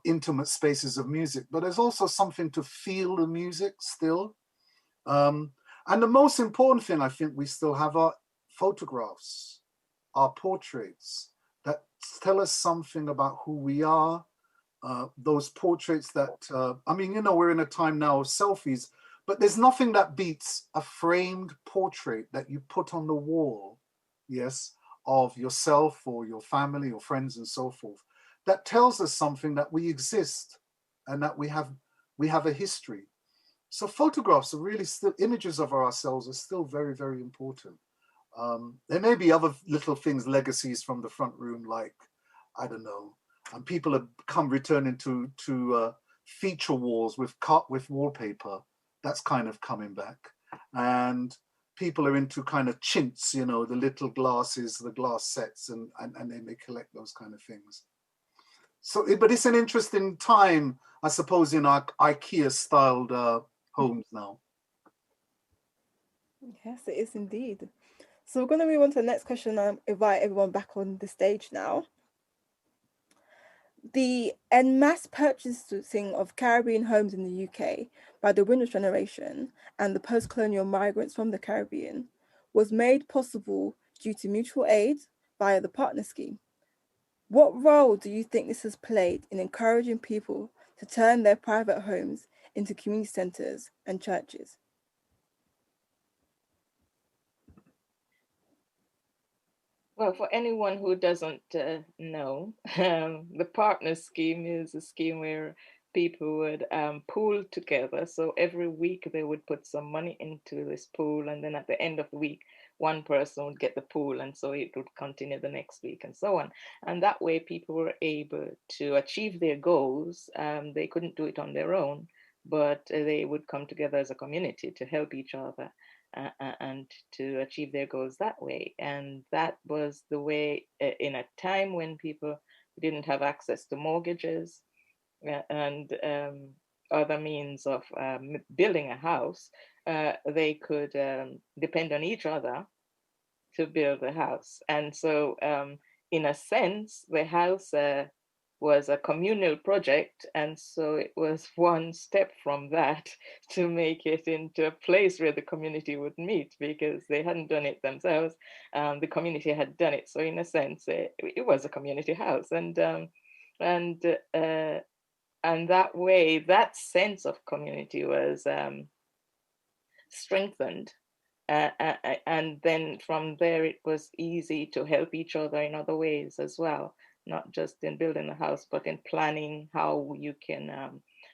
intimate spaces of music, but there's also something to feel the music still. And the most important thing I think we still have are photographs, our portraits that tell us something about who we are. Those portraits that, we're in a time now of selfies, but there's nothing that beats a framed portrait that you put on the wall, yes, of yourself or your family or friends and so forth. That tells us something, that we exist and that we have a history. So photographs are really still, images of ourselves are still very, very important. There may be other little things, legacies from the front room, like, I don't know, and people have come returning to feature walls with wallpaper. That's kind of coming back. And people are into kind of chintz, the little glasses, the glass sets, and they may collect those kind of things. So, but it's an interesting time, I suppose, in our IKEA-styled homes now. Yes, it is indeed. So we're going to move on to the next question and invite everyone back on the stage now. The en masse purchasing of Caribbean homes in the UK by the Windrush generation and the post-colonial migrants from the Caribbean was made possible due to mutual aid via the partner scheme. What role do you think this has played in encouraging people to turn their private homes into community centres and churches? Well, for anyone who doesn't know, the partner scheme is a scheme where people would pool together. So every week they would put some money into this pool, and then at the end of the week, one person would get the pool, and so it would continue the next week and so on. And that way people were able to achieve their goals. They couldn't do it on their own, but they would come together as a community to help each other. And to achieve their goals that way. And that was the way in a time when people didn't have access to mortgages and other means of building a house, they could depend on each other to build the house. And so in a sense, the house was a communal project, and so it was one step from that to make it into a place where the community would meet, because they hadn't done it themselves. The community had done it, so in a sense, it was a community house, and that way, that sense of community was strengthened. And then from there, it was easy to help each other in other ways as well, not just in building a house, but in planning how you can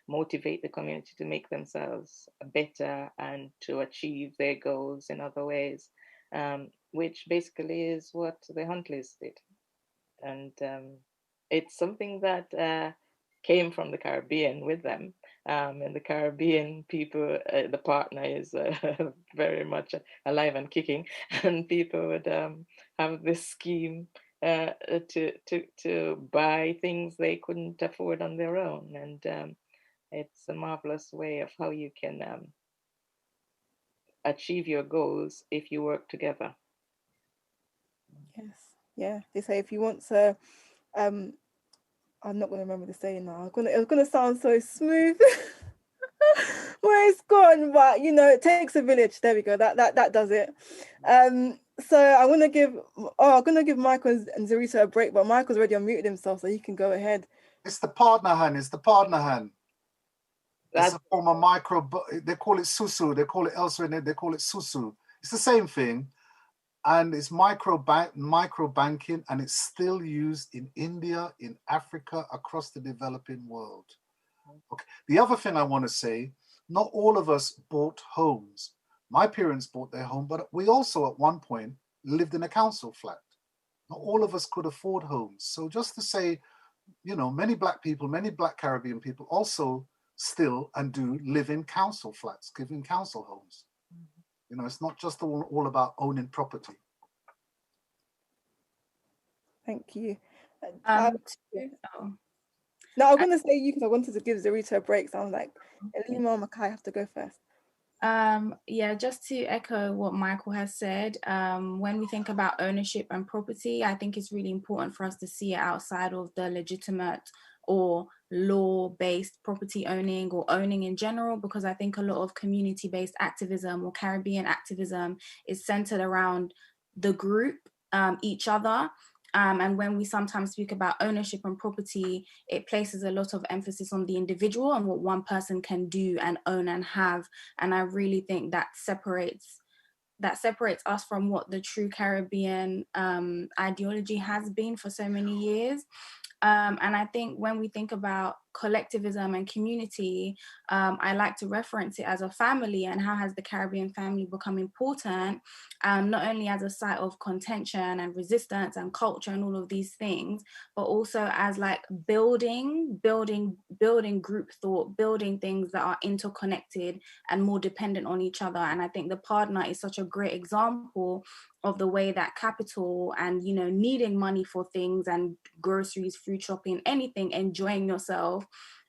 motivate the community to make themselves better and to achieve their goals in other ways, which basically is what the Huntleys did. And it's something that came from the Caribbean with them. And the Caribbean people, the partner is very much alive and kicking, and people would have this scheme to buy things they couldn't afford on their own. And it's a marvelous way of how you can achieve your goals if you work together. Yes, yeah. They say if you want to, I'm not going to remember the saying now. It's going to sound so smooth. Where it's gone, but you know, it takes a village. There we go. That does it. So I'm gonna give Michael and Zarita a break, but Michael's already unmuted himself, so he can go ahead. It's the partner hand. It's the partner hand. It's a form of micro. They call it susu. They call it elsewhere. They call it susu. It's the same thing, and it's micro banking, and it's still used in India, in Africa, across the developing world. Okay. The other thing I want to say, not all of us bought homes. My parents bought their home, but we also at one point lived in a council flat. Not all of us could afford homes. So just to say, you know, many Black people, many Black Caribbean people also still and do live in council flats, live in council homes. Mm-hmm. You know, it's not just all about owning property. Thank you. No, I'm going to say you because I wanted to give Zarita a break. So I'm like, Elima and Mikai have to go first. Yeah, just to echo what Michael has said, when we think about ownership and property, I think it's really important for us to see it outside of the legitimate or law-based property owning or owning in general, because I think a lot of community-based activism or Caribbean activism is centered around the group, each other. And when we sometimes speak about ownership and property, it places a lot of emphasis on the individual and what one person can do and own and have. And I really think that separates us from what the true Caribbean ideology has been for so many years. And I think when we think about collectivism and community, I like to reference it as a family, and how has the Caribbean family become important, not only as a site of contention and resistance and culture and all of these things, but also as like building group thought, building things that are interconnected and more dependent on each other. And I think the partner is such a great example of the way that capital and, you know, needing money for things and groceries, food shopping, anything, enjoying yourself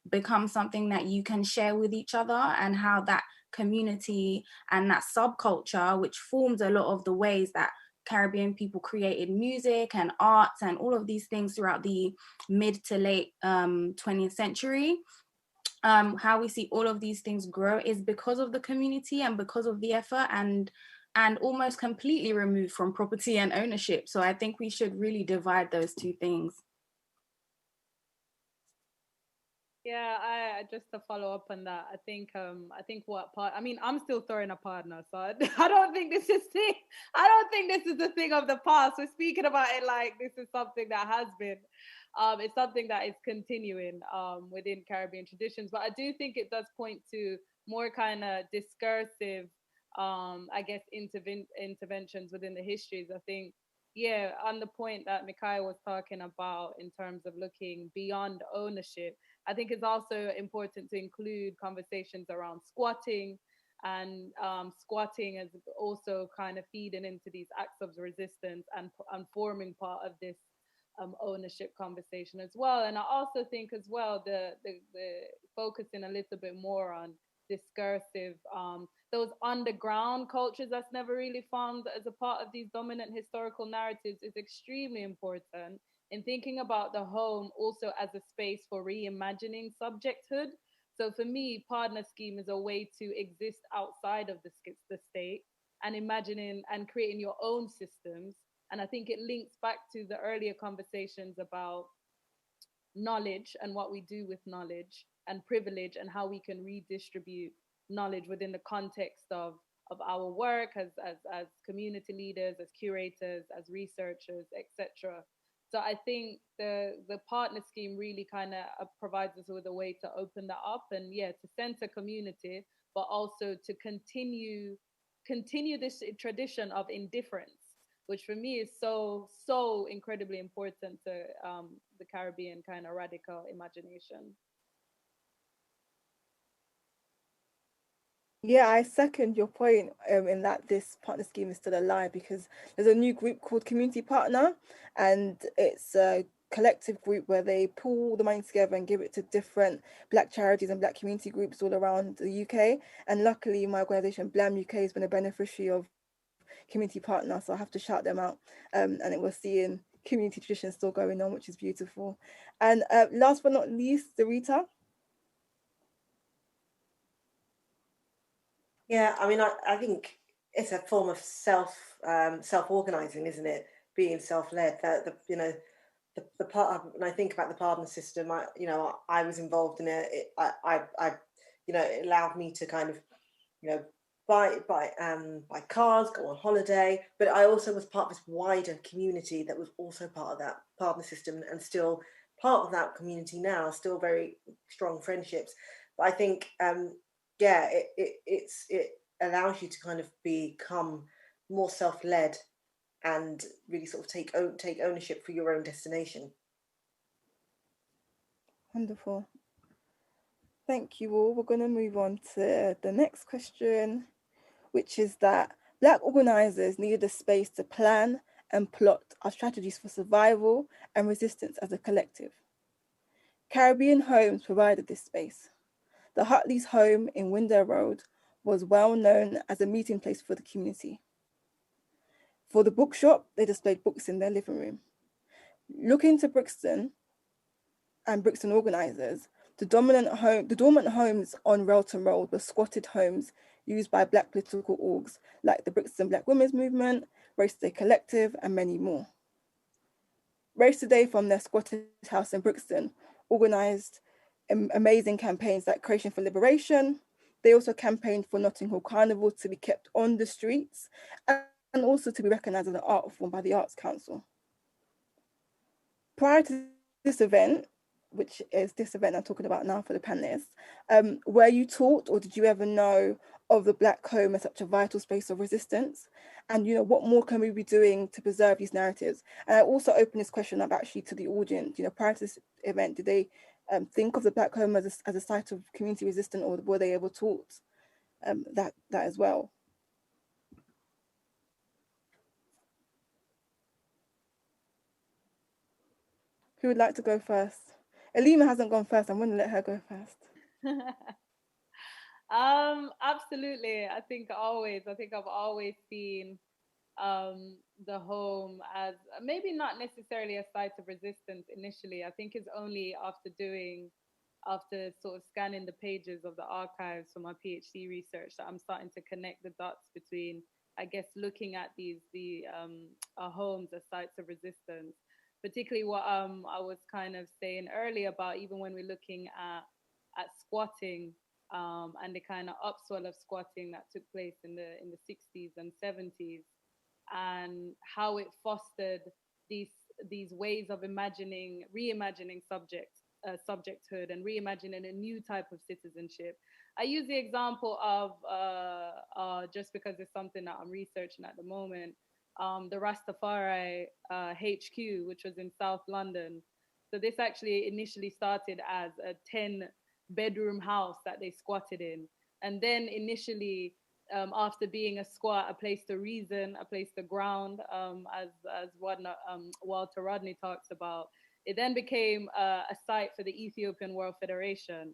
becomes something that you can share with each other, and how that community and that subculture, which forms a lot of the ways that Caribbean people created music and arts and all of these things throughout the mid to late 20th century. How we see all of these things grow is because of the community and because of the effort, and almost completely removed from property and ownership. So I think we should really divide those two things. Yeah, I just to follow up on that. I think what part. I mean, I'm still throwing a partner, so I don't think this is thing. I don't think this is a thing of the past. We're speaking about it like this is something that has been. It's something that is continuing within Caribbean traditions. But I do think it does point to more kind of discursive, I guess, interventions within the histories. I think, yeah, on the point that Mikai was talking about in terms of looking beyond ownership, I think it's also important to include conversations around squatting, and squatting is also kind of feeding into these acts of resistance and forming part of this ownership conversation as well. And I also think as well the focusing a little bit more on discursive, those underground cultures that's never really formed as a part of these dominant historical narratives is extremely important in thinking about the home also as a space for reimagining subjecthood. So for me, partner scheme is a way to exist outside of the state and imagining and creating your own systems. And I think it links back to the earlier conversations about knowledge and what we do with knowledge, and privilege, and how we can redistribute knowledge within the context of our work as community leaders, as curators, as researchers, etc. So I think the partner scheme really kind of provides us with a way to open that up and, yeah, to center community, but also to continue this tradition of indifference, which for me is so incredibly important to the Caribbean kind of radical imagination. Yeah, I second your point in that this partner scheme is still alive, because there's a new group called Community Partner, and it's a collective group where they pull the money together and give it to different Black charities and Black community groups all around the UK. And luckily, my organisation, BLAM UK, has been a beneficiary of Community Partner, so I have to shout them out. And we're seeing community traditions still going on, which is beautiful. And last but not least, Zarita. Yeah, I mean, I think it's a form of self-organizing, isn't it? Being self-led. The part of, when I think about the partner system, I was involved in it. It allowed me to kind of, buy cars, go on holiday. But I also was part of this wider community that was also part of that partner system, and still part of that community now. Still very strong friendships. But I think. It allows you to kind of become more self-led and really sort of take ownership for your own destination. Wonderful. Thank you all. We're going to move on to the next question, which is that Black organisers needed a space to plan and plot our strategies for survival and resistance as a collective. Caribbean Homes provided this space. The Huntleys' home in Windsor Road was well known as a meeting place for the community. For the bookshop, they displayed books in their living room. Looking to Brixton and Brixton organisers, the dormant homes on Relton Road were squatted homes used by Black political orgs like the Brixton Black Women's Movement, Race Today Collective, and many more. Race Today, from their squatted house in Brixton, organised amazing campaigns like Creation for Liberation. They also campaigned for Notting Hill Carnival to be kept on the streets and also to be recognised as an art form by the Arts Council. Prior to this event, which is this event I'm talking about now for the panelists, were you taught or did you ever know of the Black home as such a vital space of resistance? And what more can we be doing to preserve these narratives? And I also open this question up actually to the audience. Prior to this event, did they think of the Black home as a site of community resistance, or were they ever taught that as well? Who would like to go first? Elima hasn't gone first. I'm going to let her go first. Absolutely. I think I've always seen the home as maybe not necessarily a site of resistance initially. I think it's only after sort of scanning the pages of the archives for my PhD research that I'm starting to connect the dots between, I guess, looking at the homes as sites of resistance, particularly what I was kind of saying earlier about even when we're looking at squatting, and the kind of upswell of squatting that took place in the 60s and 70s, and how it fostered these ways of reimagining subjecthood and reimagining a new type of citizenship. I use the example of just because it's something that I'm researching at the moment, the Rastafari HQ, which was in South London. So this actually initially started as a 10-bedroom house that they squatted in, and then initially, after being a squat, a place to reason, a place to ground, as Walter Rodney talks about, it then became a site for the Ethiopian World Federation.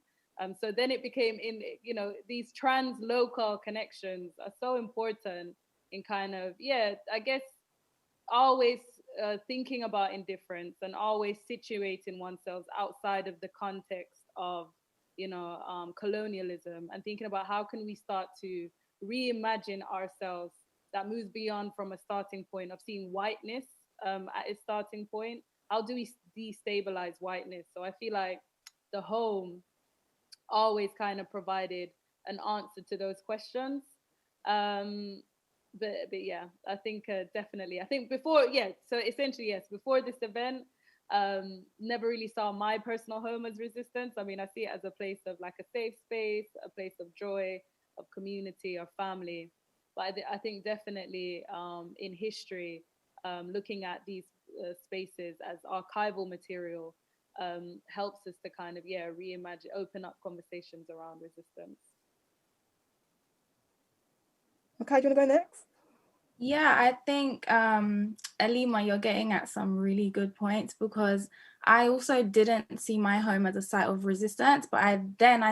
So then it became these trans-local connections are so important in kind of, I guess, always thinking about indifference and always situating oneself outside of the context of, colonialism, and thinking about how can we start to reimagine ourselves that moves beyond from a starting point of seeing whiteness at its starting point. How do we destabilize whiteness? So I feel like the home always kind of provided an answer to those questions. But yeah, I think definitely. I think before this event, never really saw my personal home as resistance. I mean, I see it as a place of like a safe space, a place of joy, of community or family. But I think definitely in history, looking at these spaces as archival material helps us to kind of reimagine, open up conversations around resistance. Okay, do you want to go next? Yeah, I think Alima, you're getting at some really good points, because I also didn't see my home as a site of resistance, but I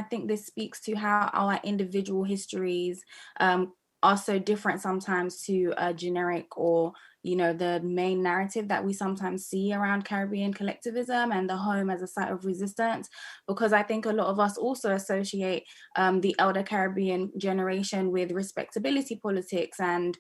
think this speaks to how our individual histories are so different sometimes to a generic or the main narrative that we sometimes see around Caribbean collectivism and the home as a site of resistance, because I think a lot of us also associate the elder Caribbean generation with respectability politics and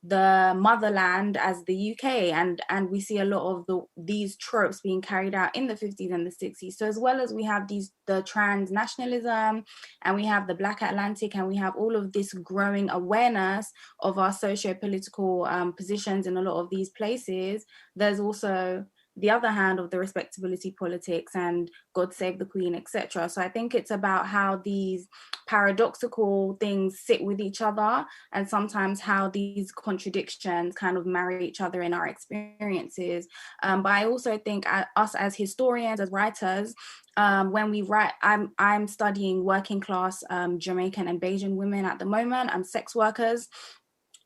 the motherland as the UK, and we see a lot of these tropes being carried out in the 50s and the 60s. So as well as we have the transnationalism, and we have the Black Atlantic, and we have all of this growing awareness of our socio-political positions in a lot of these places, there's also the other hand of the respectability politics and God Save the Queen, etc. So I think it's about how these paradoxical things sit with each other, and sometimes how these contradictions kind of marry each other in our experiences. But I also think us as historians, as writers, when we write, I'm studying working class Jamaican and Bajan women at the moment. I'm sex workers.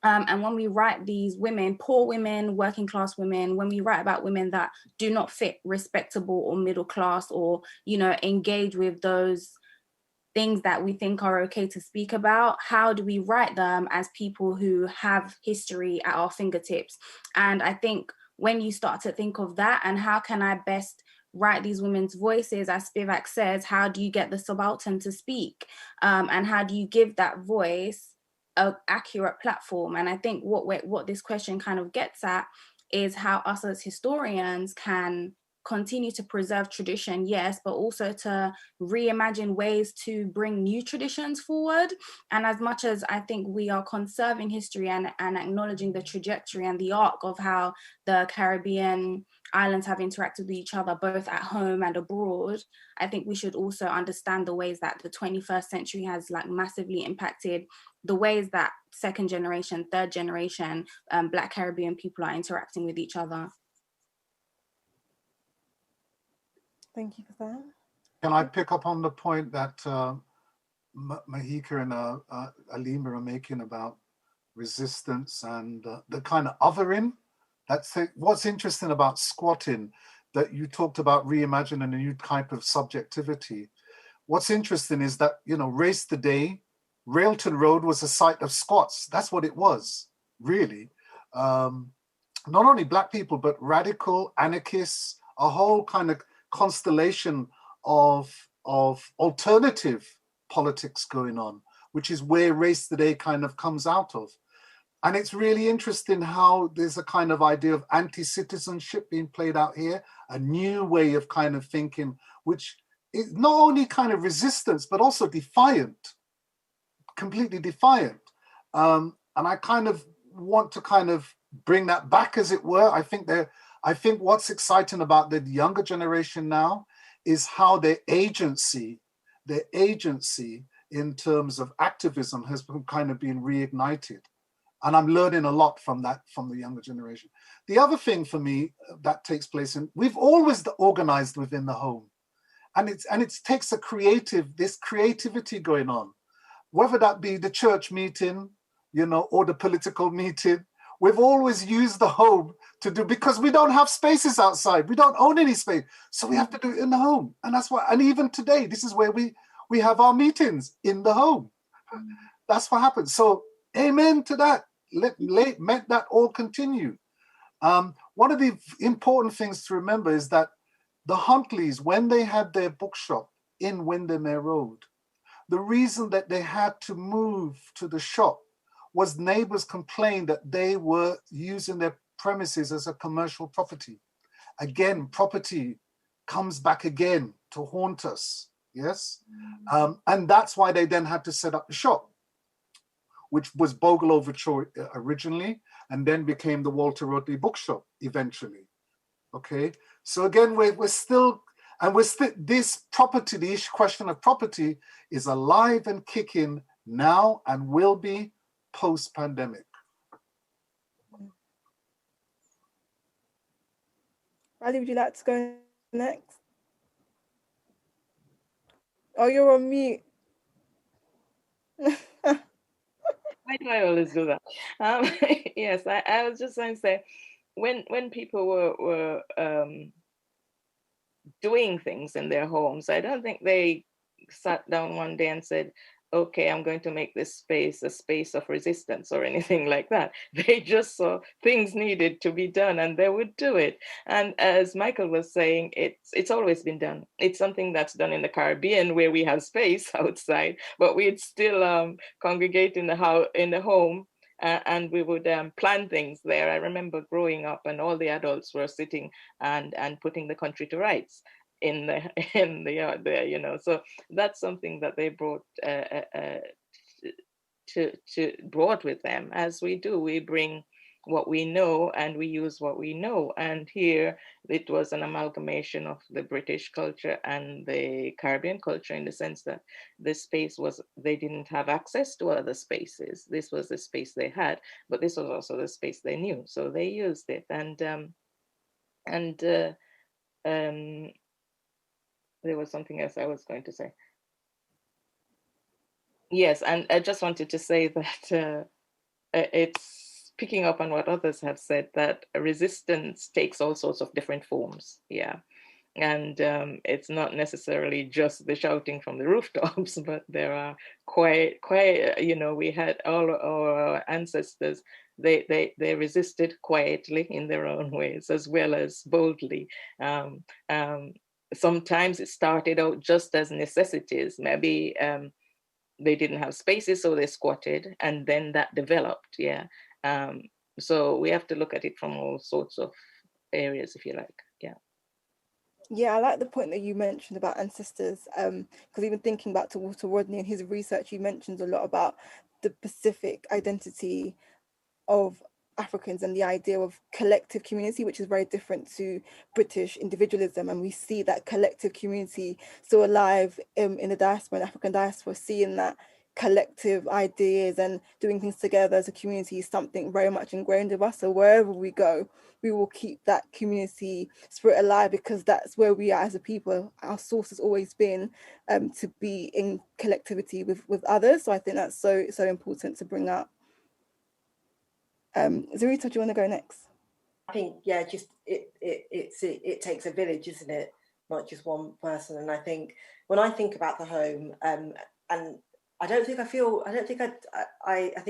And when we write these women, poor women, working class women, when we write about women that do not fit respectable or middle class, or, engage with those things that we think are okay to speak about, how do we write them as people who have history at our fingertips? And I think when you start to think of that, and how can I best write these women's voices, as Spivak says, how do you get the subaltern to speak? And how do you give that voice an accurate platform? And I think what this question kind of gets at is how us as historians can continue to preserve tradition, yes, but also to reimagine ways to bring new traditions forward. And as much as I think we are conserving history and acknowledging the trajectory and the arc of how the Caribbean islands have interacted with each other, both at home and abroad, I think we should also understand the ways that the 21st century has massively impacted the ways that second generation, third generation Black Caribbean people are interacting with each other. Thank you for that. Can I pick up on the point that Mahika and Alima are making about resistance and the kind of othering? What's interesting about squatting, that you talked about reimagining a new type of subjectivity. What's interesting is that, Race Today, Railton Road was a site of squats. That's what it was. really. Not only Black people, but radical anarchists, a whole kind of constellation of alternative politics going on, which is where Race Today kind of comes out of. And it's really interesting how there's a kind of idea of anti-citizenship being played out here, a new way of kind of thinking, which is not only kind of resistance, but also defiant, completely defiant. And I kind of want to kind of bring that back, as it were. I think what's exciting about the younger generation now is how their agency in terms of activism has kind of been reignited. And I'm learning a lot from that, from the younger generation. The other thing for me that takes place we've always organized within the home. And it takes this creativity going on, whether that be the church meeting, or the political meeting. We've always used the home to do, because we don't have spaces outside. We don't own any space. So we have to do it in the home. And that's why, and even today, this is where we have our meetings, in the home. That's what happens. So amen to that. Let that all continue. One of the important things to remember is that the Huntleys, when they had their bookshop in Windermere Road, the reason that they had to move to the shop was neighbors complained that they were using their premises as a commercial property. Again, property comes back again to haunt us, yes? And that's why they then had to set up the shop, which was Bogle Overture originally, and then became the Walter Rodney Bookshop eventually. Okay, so again, we're still this property, the question of property is alive and kicking now and will be post-pandemic. Ali, would you like to go next? Oh, you're on mute. Why do I always do that? Yes, I was just going to say, when people were doing things in their homes, I don't think they sat down one day and said, okay, I'm going to make this space a space of resistance or anything like that. They just saw things needed to be done and they would do it. And as Michael was saying, it's always been done. It's something that's done in the Caribbean where we have space outside, but we'd still congregate in the home. And we would plan things there. I remember growing up and all the adults were sitting and putting the country to rights in the yard there, so that's something that they brought brought with them. As we do, we bring what we know and we use what we know. And here it was an amalgamation of the British culture and the Caribbean culture, in the sense that this space they didn't have access to other spaces. This was the space they had, but this was also the space they knew, so they used it. And there was something else I was going to say. Yes, and I just wanted to say that it's picking up on what others have said, that resistance takes all sorts of different forms. Yeah. And it's not necessarily just the shouting from the rooftops, but there are quite, we had all our ancestors, they resisted quietly in their own ways, as well as boldly. Sometimes it started out just as necessities. Maybe they didn't have spaces, so they squatted, and then that developed. Yeah. So we have to look at it from all sorts of areas, if you like. Yeah. Yeah, I like the point that you mentioned about ancestors, because even thinking back to Walter Rodney and his research, he mentions a lot about the Pacific identity of Africans and the idea of collective community, which is very different to British individualism. And we see that collective community still alive in the diaspora, in African diaspora, seeing that collective ideas and doing things together as a community is something very much ingrained with us. So wherever we go, we will keep that community spirit alive, because that's where we are as a people. Our source has always been to be in collectivity with others. So I think that's so important to bring up. Zarita, do you want to go next? I think, yeah, just it takes a village, isn't it? Not just one person. And I think when I think about the home, and I think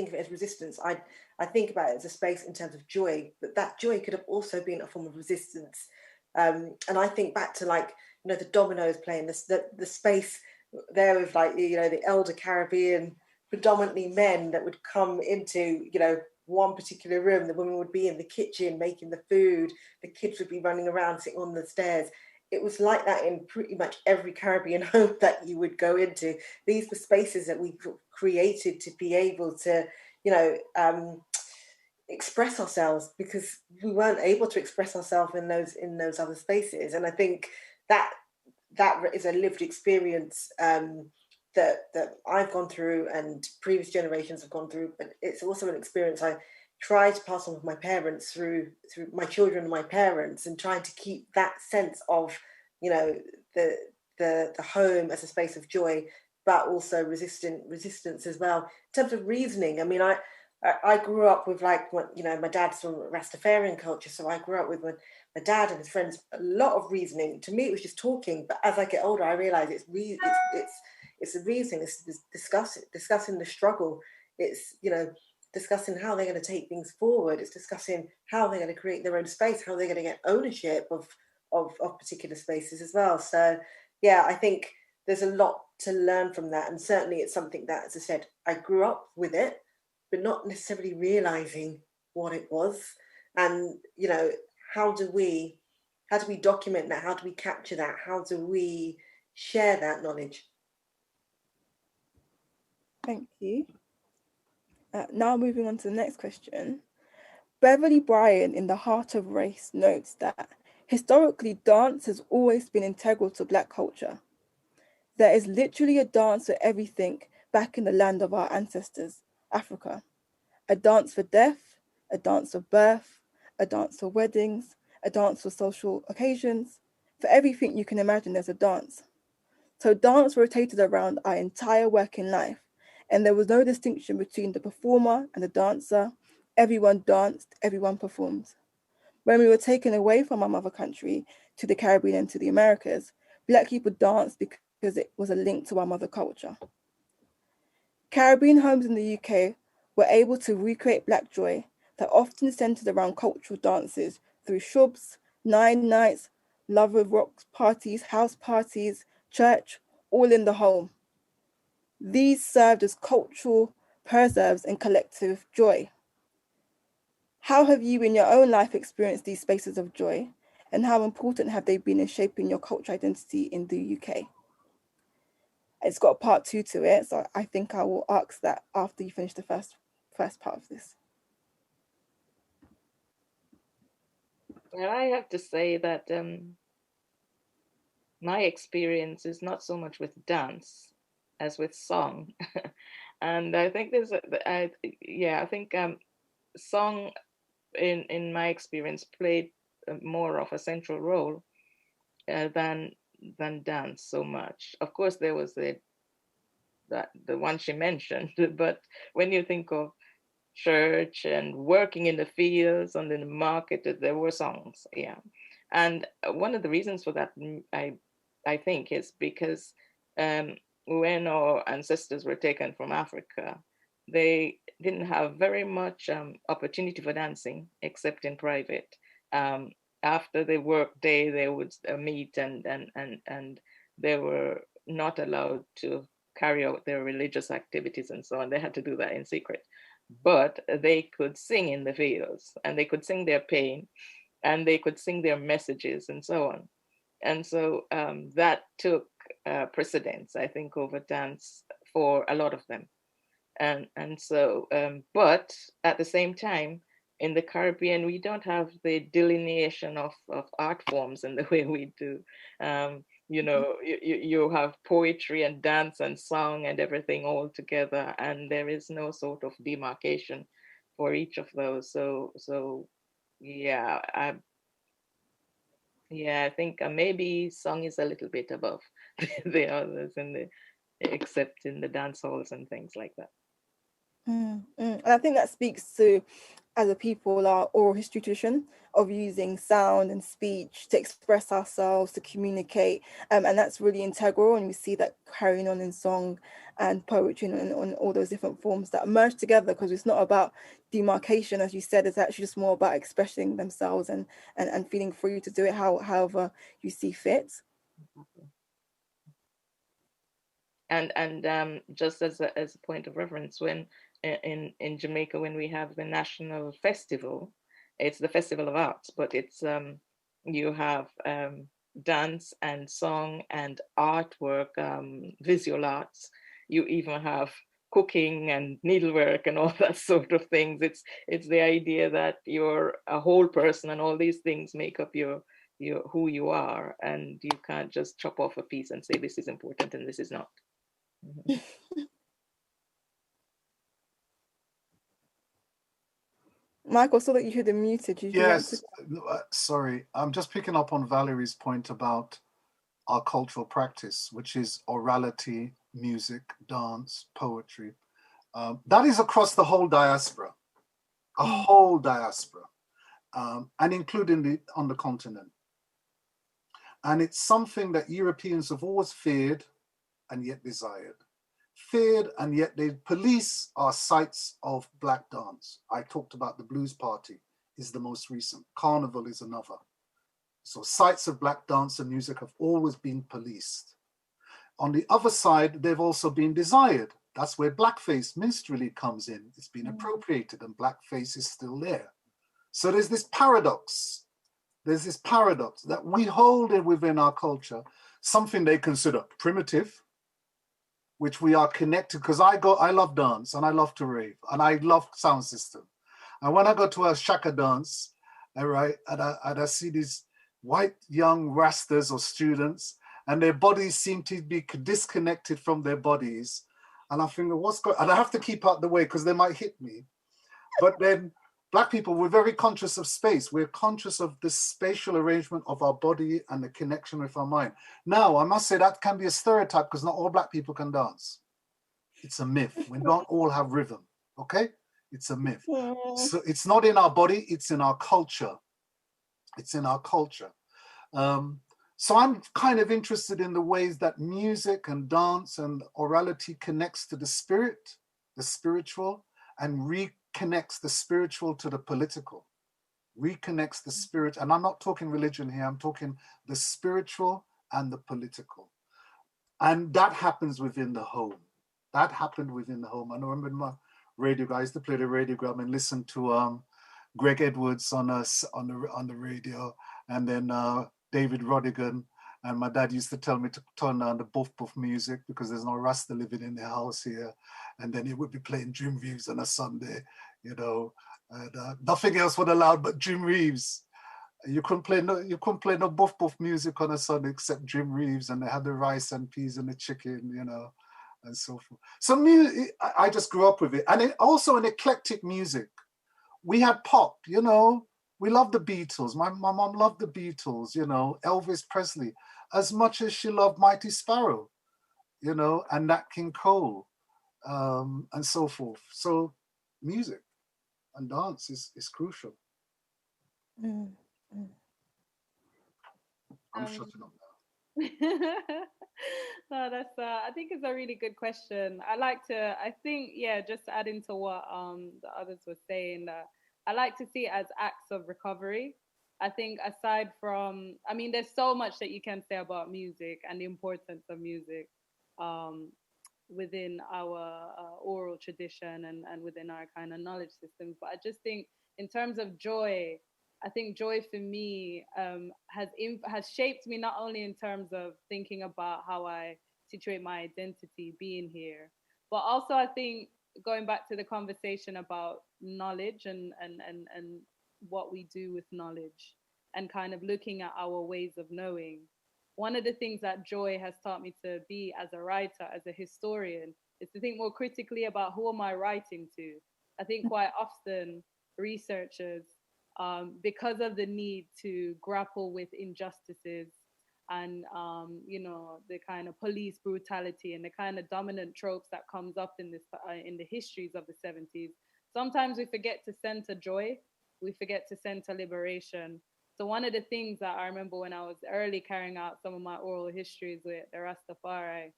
of it as resistance. I think about it as a space in terms of joy, but that joy could have also been a form of resistance. And I think back to, like, you know, the dominoes playing, the space there with, like, you know, the elder Caribbean, predominantly men that would come into, you know, one particular room. The women would be in the kitchen making the food. The kids would be running around sitting on the stairs. It was like that in pretty much every Caribbean home that you would go into. These were spaces that we created to be able to, you know, express ourselves, because we weren't able to express ourselves in those other spaces. And I think that is a lived experience that I've gone through and previous generations have gone through, but it's also an experience I try to pass on with my parents through my children and my parents, and trying to keep that sense of, you know, the home as a space of joy, but also resistance as well. In terms of reasoning, I mean, I grew up with, like, you know, my dad's from Rastafarian culture, so I grew up with my dad and his friends, a lot of reasoning. To me, it was just talking, but as I get older, I realize it's the reasoning. It's discussing the struggle. It's, you know, discussing how they're going to take things forward. It's discussing how they're going to create their own space, how they're going to get ownership of particular spaces as well. So yeah, I think there's a lot to learn from that, and certainly it's something that, as I said, I grew up with it, but not necessarily realizing what it was. And, you know, how do we document that? How do we capture that? How do we share that knowledge? Thank you. Now moving on to the next question. Beverly Bryan in The Heart of Race notes that historically dance has always been integral to Black culture. There is literally a dance for everything back in the land of our ancestors, Africa. A dance for death, a dance for birth, a dance for weddings, a dance for social occasions. For everything you can imagine, there's a dance. So dance rotated around our entire working life, and there was no distinction between the performer and the dancer. Everyone danced, everyone performed. When we were taken away from our mother country to the Caribbean and to the Americas, Black people danced because it was a link to our mother culture. Caribbean homes in the UK were able to recreate Black joy that often centered around cultural dances through shubs, 9 nights, love with rocks parties, house parties, church, all in the home. These served as cultural preserves and collective joy. How have you in your own life experienced these spaces of joy, and how important have they been in shaping your cultural identity in the UK? It's got a part 2 to it, so I think I will ask that after you finish the first part of this. Well, I have to say that my experience is not so much with dance as with song. And I think song in my experience played more of a central role than dance so much. Of course, there was the one she mentioned, but when you think of church and working in the fields and in the market, there were songs, yeah. And one of the reasons for that, I think, is because when our ancestors were taken from Africa, they didn't have very much opportunity for dancing except in private. After the work day, they would meet and they were not allowed to carry out their religious activities and so on. They had to do that in secret. But they could sing in the fields, and they could sing their pain, and they could sing their messages and so on. And so that took precedence, I think, over dance for a lot of them. And so, but at the same time, in the Caribbean, we don't have the delineation of art forms in the way we do. You know, you have poetry and dance and song and everything all together, and there is no sort of demarcation for each of those. So yeah, I think maybe song is a little bit above the others except in the dance halls and things like that. And I think that speaks to as a people, our oral history tradition of using sound and speech to express ourselves, to communicate. And that's really integral. And we see that carrying on in song and poetry and on all those different forms that merge together, because it's not about demarcation, as you said, it's actually just more about expressing themselves and feeling free to do it however you see fit. And just as a point of reference, when in Jamaica, when we have the national festival, it's the Festival of Arts, but it's you have dance and song and artwork, visual arts. You even have cooking and needlework and all that sort of things. It's the idea that you're a whole person, and all these things make up your who you are, and you can't just chop off a piece and say this is important and this is not. Michael, saw that you had unmuted. Did you want to? Yes, sorry. I'm just picking up on Valerie's point about our cultural practice, which is orality, music, dance, poetry. That is across the whole diaspora, whole diaspora, and including on the continent. And it's something that Europeans have always feared and yet desired. Feared and yet they police our sites of Black dance. I talked about the Blues Party is the most recent. Carnival is another. So sites of Black dance and music have always been policed. On the other side, they've also been desired. That's where blackface minstrelsy comes in. It's been appropriated and blackface is still there. So there's this paradox. There's this paradox that we hold it within our culture, something they consider primitive, which we are connected, because I love dance and I love to rave and I love sound system. And when I go to a shaka dance, all right, and I see these white young rastas or students, and their bodies seem to be disconnected from their bodies. And I think, what's going on? And I have to keep out the way because they might hit me. But then Black people, we're very conscious of space. We're conscious of the spatial arrangement of our body and the connection with our mind. Now, I must say that can be a stereotype because not all Black people can dance. It's a myth. We don't all have rhythm, okay? It's a myth. So it's not in our body, it's in our culture. It's in our culture. So I'm kind of interested in the ways that music and dance and orality connects to the spirit, the spiritual, and reconnects the spiritual to the political, reconnects the spirit. And I'm not talking religion here, I'm talking the spiritual and the political. And that happens within the home. That happened within the home. I remember in my radio, I used to play the radiogram and listen to Greg Edwards on the radio, and then David Rodigan. And my dad used to tell me to turn down the buff music because there's no Rasta living in the house here. And then he would be playing Jim Reeves on a Sunday, you know, and nothing else would allowed but Jim Reeves. You couldn't play no buff music on a Sunday except Jim Reeves, and they had the rice and peas and the chicken, you know, and so forth. So music, I just grew up with it, and also an eclectic music. We had pop, you know. We loved the Beatles. My mom loved the Beatles, you know, Elvis Presley, as much as she loved Mighty Sparrow, you know, and Nat King Cole, and so forth. So music and dance is crucial. I'm shutting up now. No, that's I think it's a really good question. I think, yeah, just adding to what the others were saying, I like to see it as acts of recovery. I think aside from, I mean, there's so much that you can say about music and the importance of music within our oral tradition and within our kind of knowledge systems. But I just think in terms of joy, I think joy for me has shaped me not only in terms of thinking about how I situate my identity being here, but also I think going back to the conversation about knowledge and what we do with knowledge and kind of looking at our ways of knowing. One of the things that joy has taught me to be as a writer, as a historian, is to think more critically about who am I writing to. I think quite often researchers, because of the need to grapple with injustices and you know, the kind of police brutality and the kind of dominant tropes that comes up in this in the histories of the 70s, sometimes we forget to center joy, we forget to center liberation. So one of the things that I remember when I was early carrying out some of my oral histories with the Rastafari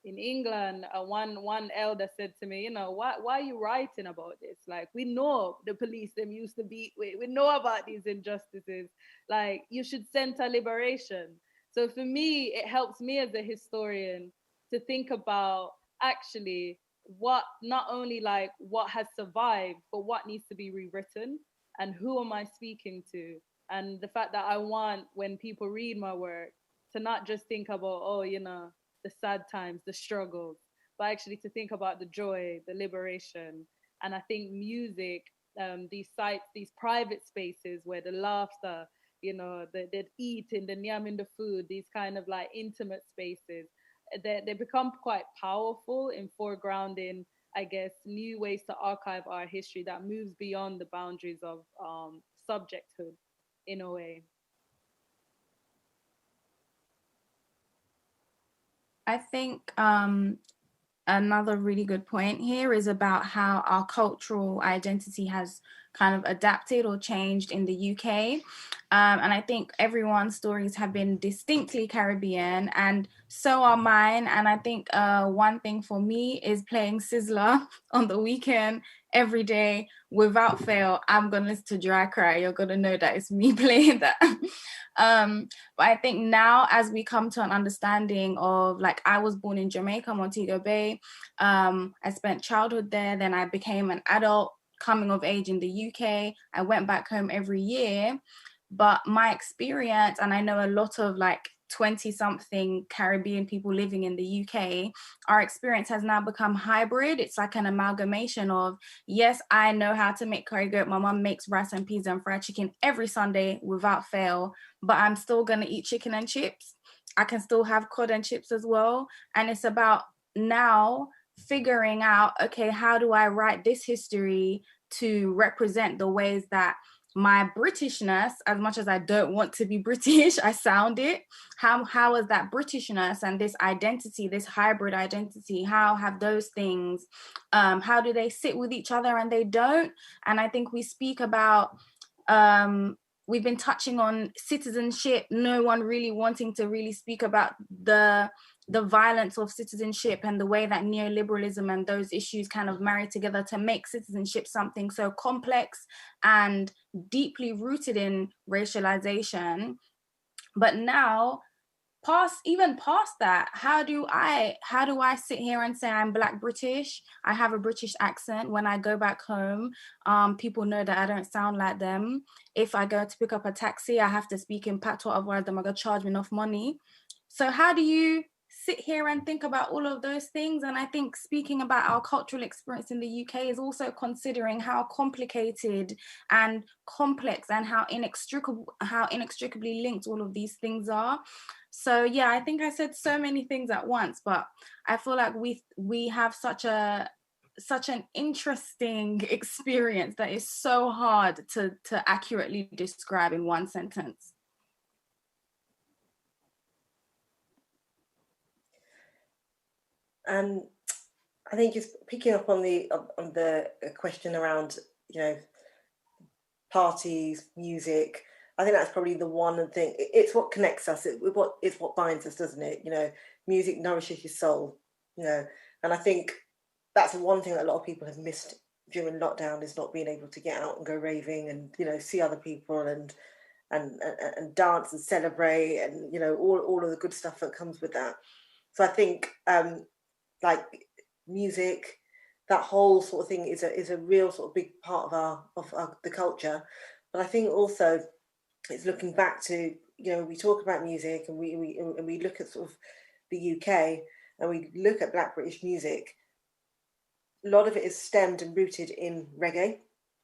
in England, one elder said to me, why are you writing about this? Like, we know the police them used to beat, we know about these injustices. Like, you should center liberation. So for me, it helps me as a historian to think about actually what, not only like what has survived, but what needs to be rewritten, and who am I speaking to? And the fact that I want, when people read my work, to not just think about, the sad times, the struggles, but actually to think about the joy, the liberation. And I think music, these sites, these private spaces where the laughter, the eating, the yamming, the food, these kind of like intimate spaces, they become quite powerful in foregrounding, I guess, new ways to archive our history that moves beyond the boundaries of subjecthood in a way. I think another really good point here is about how our cultural identity has kind of adapted or changed in the UK. And I think everyone's stories have been distinctly Caribbean, and so are mine. And I think one thing for me is playing Sizzler on the weekend every day without fail. I'm going to listen to Dry Cry. You're going to know that it's me playing that. But I think now, as we come to an understanding of, like, I was born in Jamaica, Montego Bay. I spent childhood there. Then I became an adult coming of age in the UK. I went back home every year. But my experience, and I know a lot of like 20-something Caribbean people living in the UK, our experience has now become hybrid. It's like an amalgamation of, yes, I know how to make curry goat. My mom makes rice and peas and fried chicken every Sunday without fail, but I'm still going to eat chicken and chips. I can still have cod and chips as well. And it's about now figuring out, okay, how do I write this history to represent the ways that my Britishness, as much as I don't want to be British, I sound it. How is that Britishness and this identity, this hybrid identity, how have those things, how do they sit with each other and they don't? And I think we speak about, we've been touching on citizenship, no one really wanting to really speak about the violence of citizenship and the way that neoliberalism and those issues kind of marry together to make citizenship something so complex and deeply rooted in racialization. But now, even past that, how do I sit here and say I'm Black British? I have a British accent. When I go back home, people know that I don't sound like them. If I go to pick up a taxi, I have to speak in patois, otherwise they're gonna charge me enough money. So how do you sit here and think about all of those things? And I think speaking about our cultural experience in the UK is also considering how complicated and complex and how inextricably linked all of these things are. So yeah, I think I said so many things at once, but I feel like we have such an interesting experience that is so hard to accurately describe in one sentence. And I think just picking up on the question around, parties, music, I think that's probably the one thing. It's what connects us. It's what binds us, doesn't it? Music nourishes your soul. And I think that's one thing that a lot of people have missed during lockdown, is not being able to get out and go raving and see other people and dance and celebrate and all of the good stuff that comes with that. So I think like music, that whole sort of thing is a real sort of big part of the culture. But I think also it's looking back to, we talk about music and we look at sort of the UK and we look at Black British music. A lot of it is stemmed and rooted in reggae,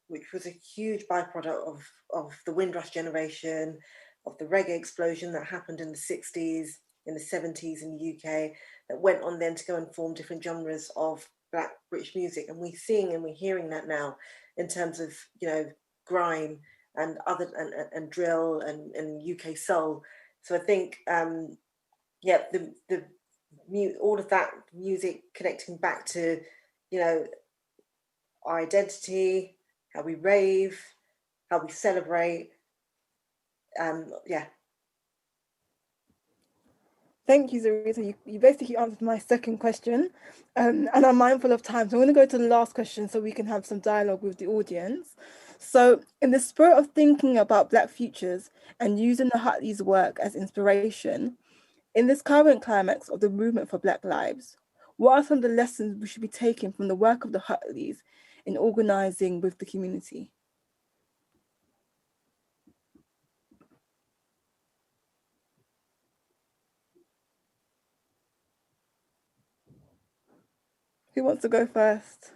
which was a huge byproduct of the Windrush generation, of the reggae explosion that happened in the 60s, in the 70s in the UK, that went on then to go and form different genres of Black British music. And we're seeing and we're hearing that now in terms of, grime and other and drill and UK soul. So I think, all of that music connecting back to, our identity, how we rave, how we celebrate. Yeah. Thank you, Zarita. You basically answered my second question, and I'm mindful of time. So I'm going to go to the last question so we can have some dialogue with the audience. So in the spirit of thinking about Black futures and using the Huntleys' work as inspiration, in this current climax of the movement for Black lives, what are some of the lessons we should be taking from the work of the Huntleys in organising with the community? Who wants to go first?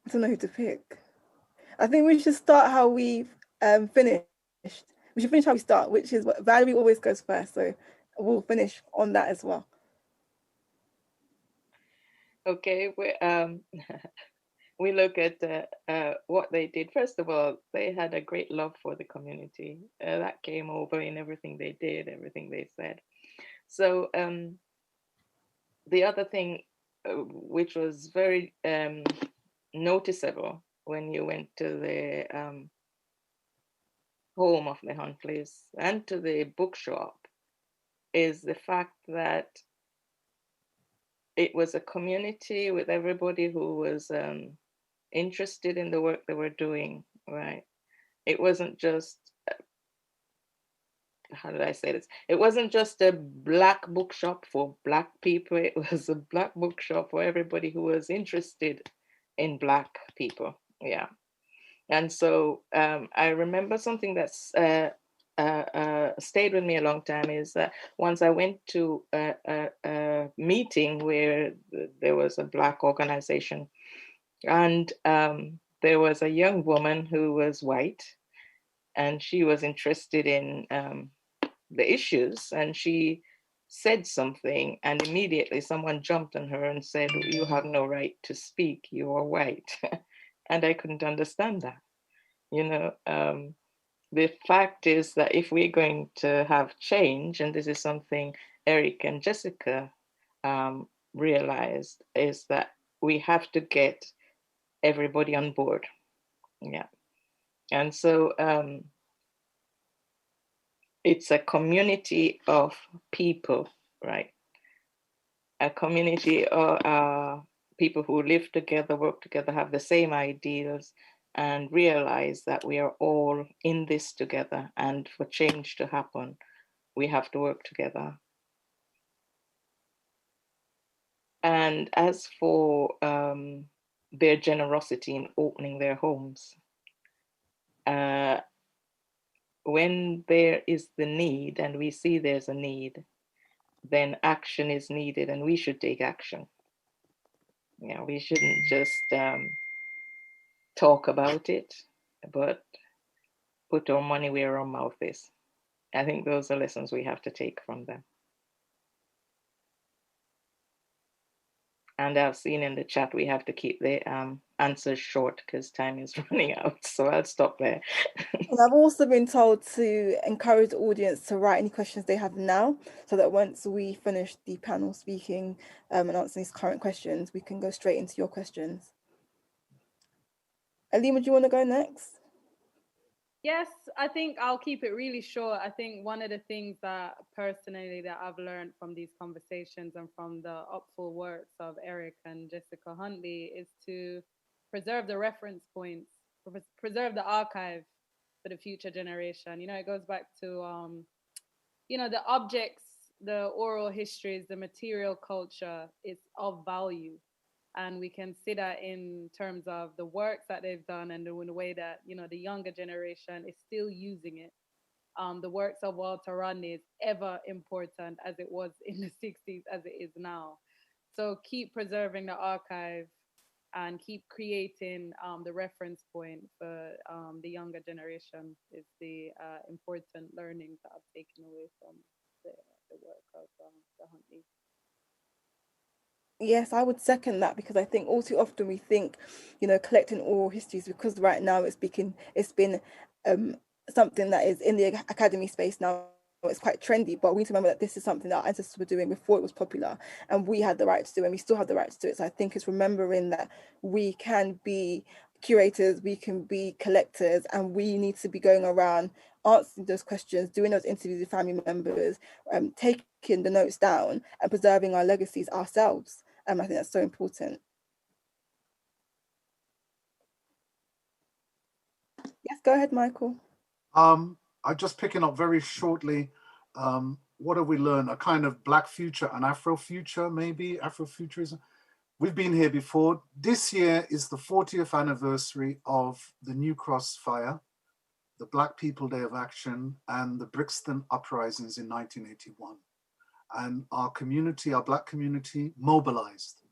I don't know who to pick. I think we should start how we finished. We should finish how we start, which is what Valerie always goes first. So we'll finish on that as well. Okay, we look at what they did. First of all, they had a great love for the community. That came over in everything they did, everything they said. So the other thing, which was very noticeable when you went to the home of the Huntleys and to the bookshop, is the fact that it was a community with everybody who was interested in the work they were doing, right? It wasn't just, how did I say this? It wasn't just a Black bookshop for Black people. It was a Black bookshop for everybody who was interested in Black people. Yeah. And so I remember something that's stayed with me a long time is that once I went to a meeting where there was a Black organization, and there was a young woman who was white, and she was interested in the issues, and she said something, and immediately someone jumped on her and said, "You have no right to speak, you are white." And I couldn't understand that. You know, the fact is that if we're going to have change, and this is something Eric and Jessica realized, is that we have to get everybody on board. Yeah. And so it's a community of people, right? A community of people who live together, work together, have the same ideals, and realize that we are all in this together. And for change to happen, we have to work together. And as for their generosity in opening their homes, when there is the need, and we see there's a need, then action is needed, and we should take action. Yeah, we shouldn't just talk about it, but put our money where our mouth is. I think those are lessons we have to take from them. And I've seen in the chat we have to keep the answers short because time is running out. So I'll stop there. And I've also been told to encourage the audience to write any questions they have now, so that once we finish the panel speaking and answering these current questions, we can go straight into your questions. Alima, do you want to go next? Yes, I think I'll keep it really short. I think one of the things that personally that I've learned from these conversations and from the upful works of Eric and Jessica Huntley is to preserve the reference points, preserve the archive for the future generation. You know, it goes back to, you know, the objects, the oral histories, the material culture is of value. And we can see that in terms of the works that they've done and the way that, you know, the younger generation is still using it. The works of Walter Rodney is ever important as it was in the 60s, as it is now. So keep preserving the archive and keep creating the reference point for the younger generation is the important learnings that I've taken away from the work of the Huntley. Yes, I would second that, because I think all too often we think, you know, collecting oral histories, because right now it's been something that is in the academy space now it's quite trendy, but we need to remember that this is something that our ancestors were doing before it was popular, and we had the right to do it, and we still have the right to do it. So I think it's remembering that we can be curators, we can be collectors, and we need to be going around answering those questions, doing those interviews with family members, taking the notes down and preserving our legacies ourselves. I think that's so important. Yes, go ahead, Michael. I'm just picking up very shortly. What have we learned? A kind of Black future, an Afro future, maybe Afrofuturism. We've been here before. This year is the 40th anniversary of the New Cross fire, the Black People Day of Action, and the Brixton uprisings in 1981. And our community, our Black community, mobilized.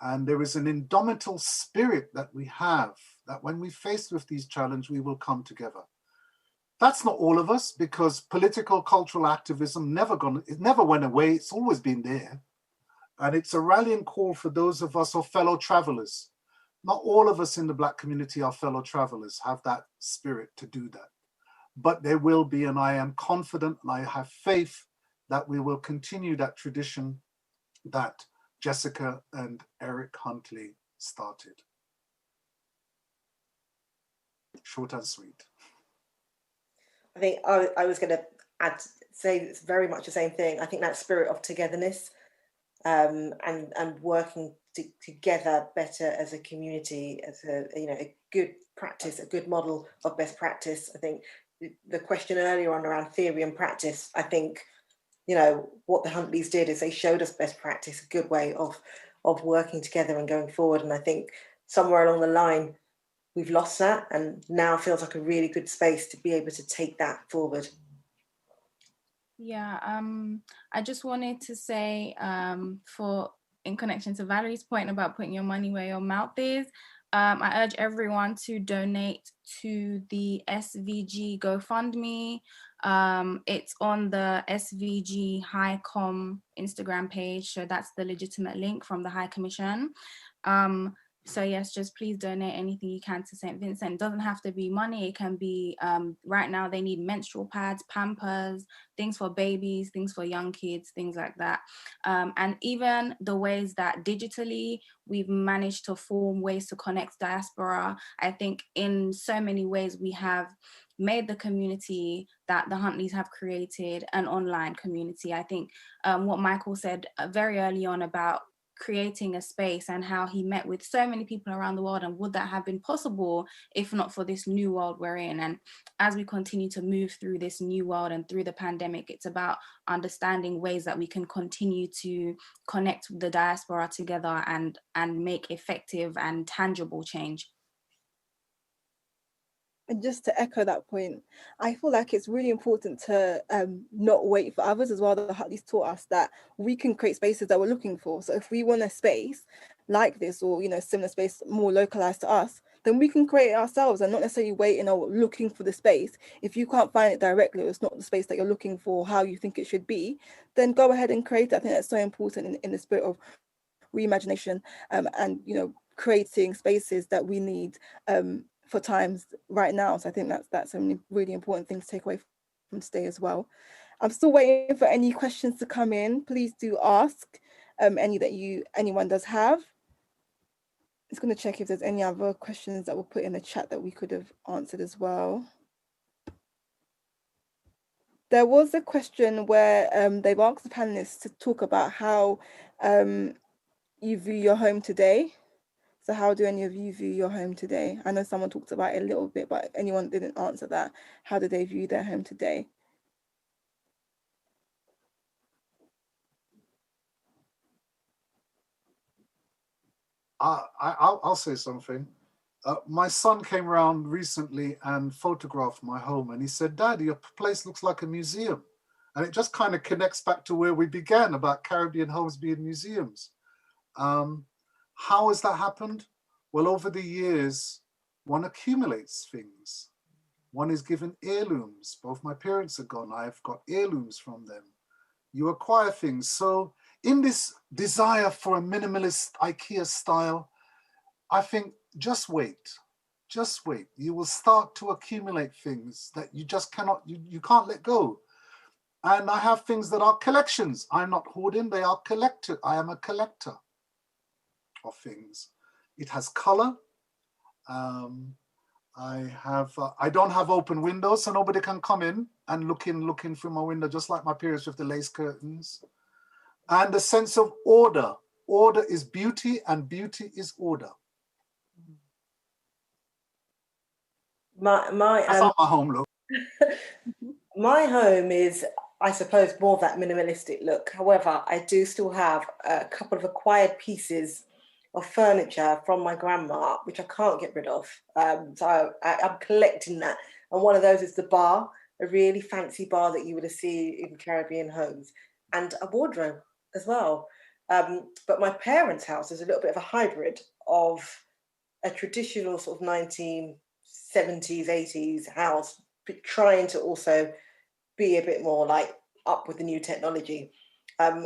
And there is an indomitable spirit that we have, that when we're faced with these challenges, we will come together. That's not all of us, because political, cultural activism it never went away. It's always been there. And it's a rallying call for those of us or fellow travelers. Not all of us in the Black community are fellow travelers, have that spirit to do that. But there will be, and I am confident and I have faith that we will continue that tradition that Jessica and Eric Huntley started. Short and sweet. I think I was going to say it's very much the same thing. I think that spirit of togetherness and working together better as a community, as a good practice, a good model of best practice. I think the question earlier on around theory and practice, I think, what the Huntleys did is they showed us best practice, a good way of working together and going forward. And I think somewhere along the line, we've lost that, and now feels like a really good space to be able to take that forward. Yeah, I just wanted to say, in connection to Valerie's point about putting your money where your mouth is, I urge everyone to donate to the SVG GoFundMe. It's on the SVG HighCom Instagram page, so that's the legitimate link from the High Commission. So yes, just please donate anything you can to St. Vincent. It doesn't have to be money. It can be, right now they need menstrual pads, Pampers, things for babies, things for young kids, things like that. And even the ways that digitally we've managed to form ways to connect diaspora. I think in so many ways we have made the community that the Huntleys have created an online community. I think what Michael said very early on about creating a space and how he met with so many people around the world, and would that have been possible if not for this new world we're in? And as we continue to move through this new world and through the pandemic, it's about understanding ways that we can continue to connect the diaspora together and make effective and tangible change. And just to echo that point, I feel like it's really important to not wait for others as well. The Huntleys taught us that we can create spaces that we're looking for. So if we want a space like this, or similar space more localized to us, then we can create it ourselves and not necessarily waiting or looking for the space. If you can't find it directly, or it's not the space that you're looking for, how you think it should be, then go ahead and create it. I think that's so important in the spirit of reimagination and creating spaces that we need for times right now. So I think that's a really important thing to take away from today as well. I'm still waiting for any questions to come in. Please do ask any that anyone does have. I'm just going to check if there's any other questions that were put in the chat that we could have answered as well. There was a question where they've asked the panelists to talk about how you view your home today. So how do any of you view your home today? I know someone talked about it a little bit, but anyone didn't answer that. How do they view their home today? I'll say something. My son came around recently and photographed my home, and he said, "Daddy, your place looks like a museum." And it just kind of connects back to where we began about Caribbean homes being museums. How has that happened? Well, over the years, one accumulates things. One is given heirlooms. Both my parents are gone. I've got heirlooms from them. You acquire things. So in this desire for a minimalist IKEA style, I think just wait. Just wait. You will start to accumulate things that you just cannot, you can't let go. And I have things that are collections. I'm not hoarding, they are collected. I am a collector of things. It has color. I don't have open windows, so nobody can come in and looking through my window, just like my periods with the lace curtains. And the sense of order. Order is beauty, and beauty is order. That's how my home looks. My home is, I suppose, more of that minimalistic look. However, I do still have a couple of acquired pieces of furniture from my grandma, which I can't get rid of. So I'm collecting that. And one of those is the bar, a really fancy bar that you would see in Caribbean homes, and a wardrobe as well. But my parents' house is a little bit of a hybrid of a traditional sort of 1970s, 80s house, but trying to also be a bit more like up with the new technology.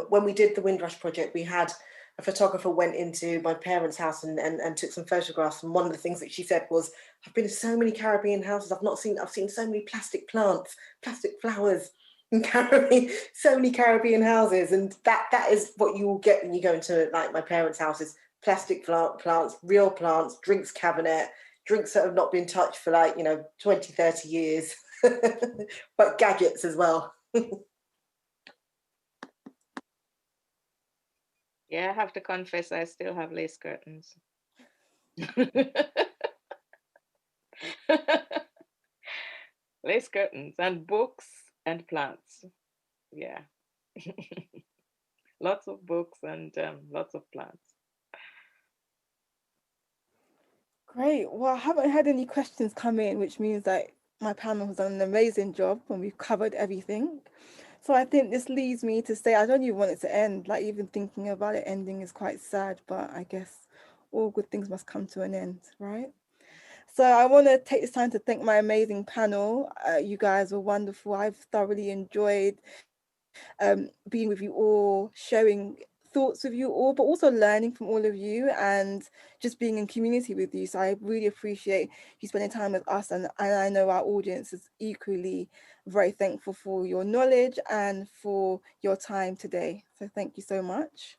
When we did the Windrush project, we had a photographer went into my parents' house and took some photographs. And one of the things that she said was, I've been to so many Caribbean houses. I've seen so many plastic plants, plastic flowers in Caribbean, so many Caribbean houses. And that is what you will get when you go into like my parents' houses, plastic plants, real plants, drinks cabinet, drinks that have not been touched for 20, 30 years, but gadgets as well. Yeah, I have to confess, I still have lace curtains. Lace curtains and books and plants. Yeah. Lots of books and lots of plants. Great. Well, I haven't had any questions come in, which means that my panel has done an amazing job and we've covered everything. So I think this leads me to say, I don't even want it to end. Like, even thinking about it ending is quite sad, but I guess all good things must come to an end, right? So I want to take this time to thank my amazing panel. You guys were wonderful. I've thoroughly enjoyed being with you all, sharing thoughts with you all, but also learning from all of you and just being in community with you. So I really appreciate you spending time with us, and I know our audience is equally very thankful for your knowledge and for your time today. So thank you so much.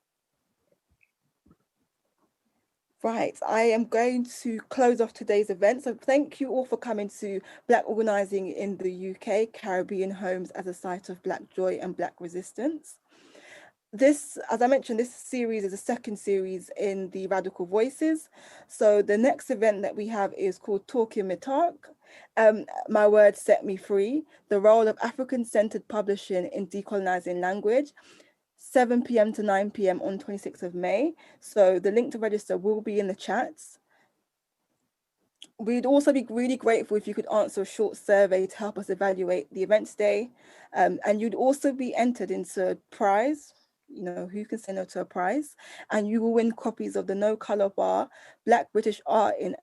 Right, I am going to close off today's event. So thank you all for coming to Black Organising in the UK, Caribbean Homes as a Site of Black Joy and Black Resistance. This, as I mentioned, this series is a second series in the Radical Voices. So the next event that we have is called Talking Me Talk. My Words Set Me Free, the role of African-centered publishing in decolonising language. 7 p.m. to 9 p.m. on 26th of May. So the link to register will be in the chats. We'd also be really grateful if you could answer a short survey to help us evaluate the event today. And you'd also be entered into a prize. You know, who can say no to a prize? And you will win copies of the No Colour Bar, Black British Art in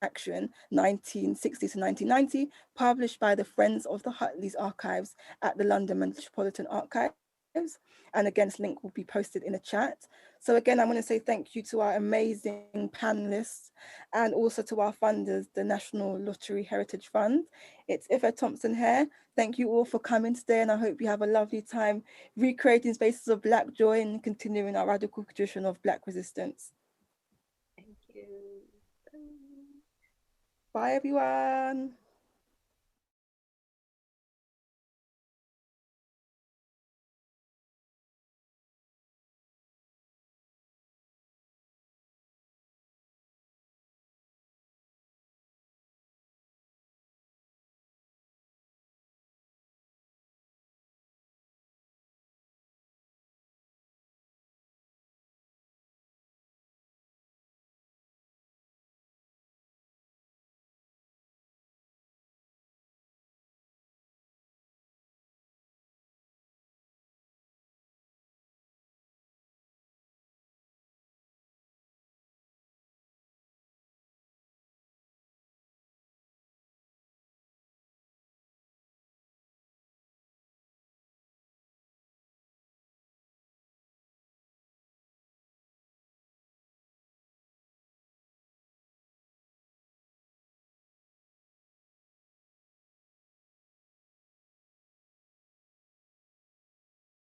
Action, 1960 to 1990, published by the Friends of the Huntleys Archives at the London Metropolitan Archives. And again, this link will be posted in the chat. So again, I want to say thank you to our amazing panelists and also to our funders, the National Lottery Heritage Fund. It's Ife Thompson here. Thank you all for coming today, and I hope you have a lovely time recreating spaces of Black joy and continuing our radical tradition of Black resistance. Thank you. Bye, everyone.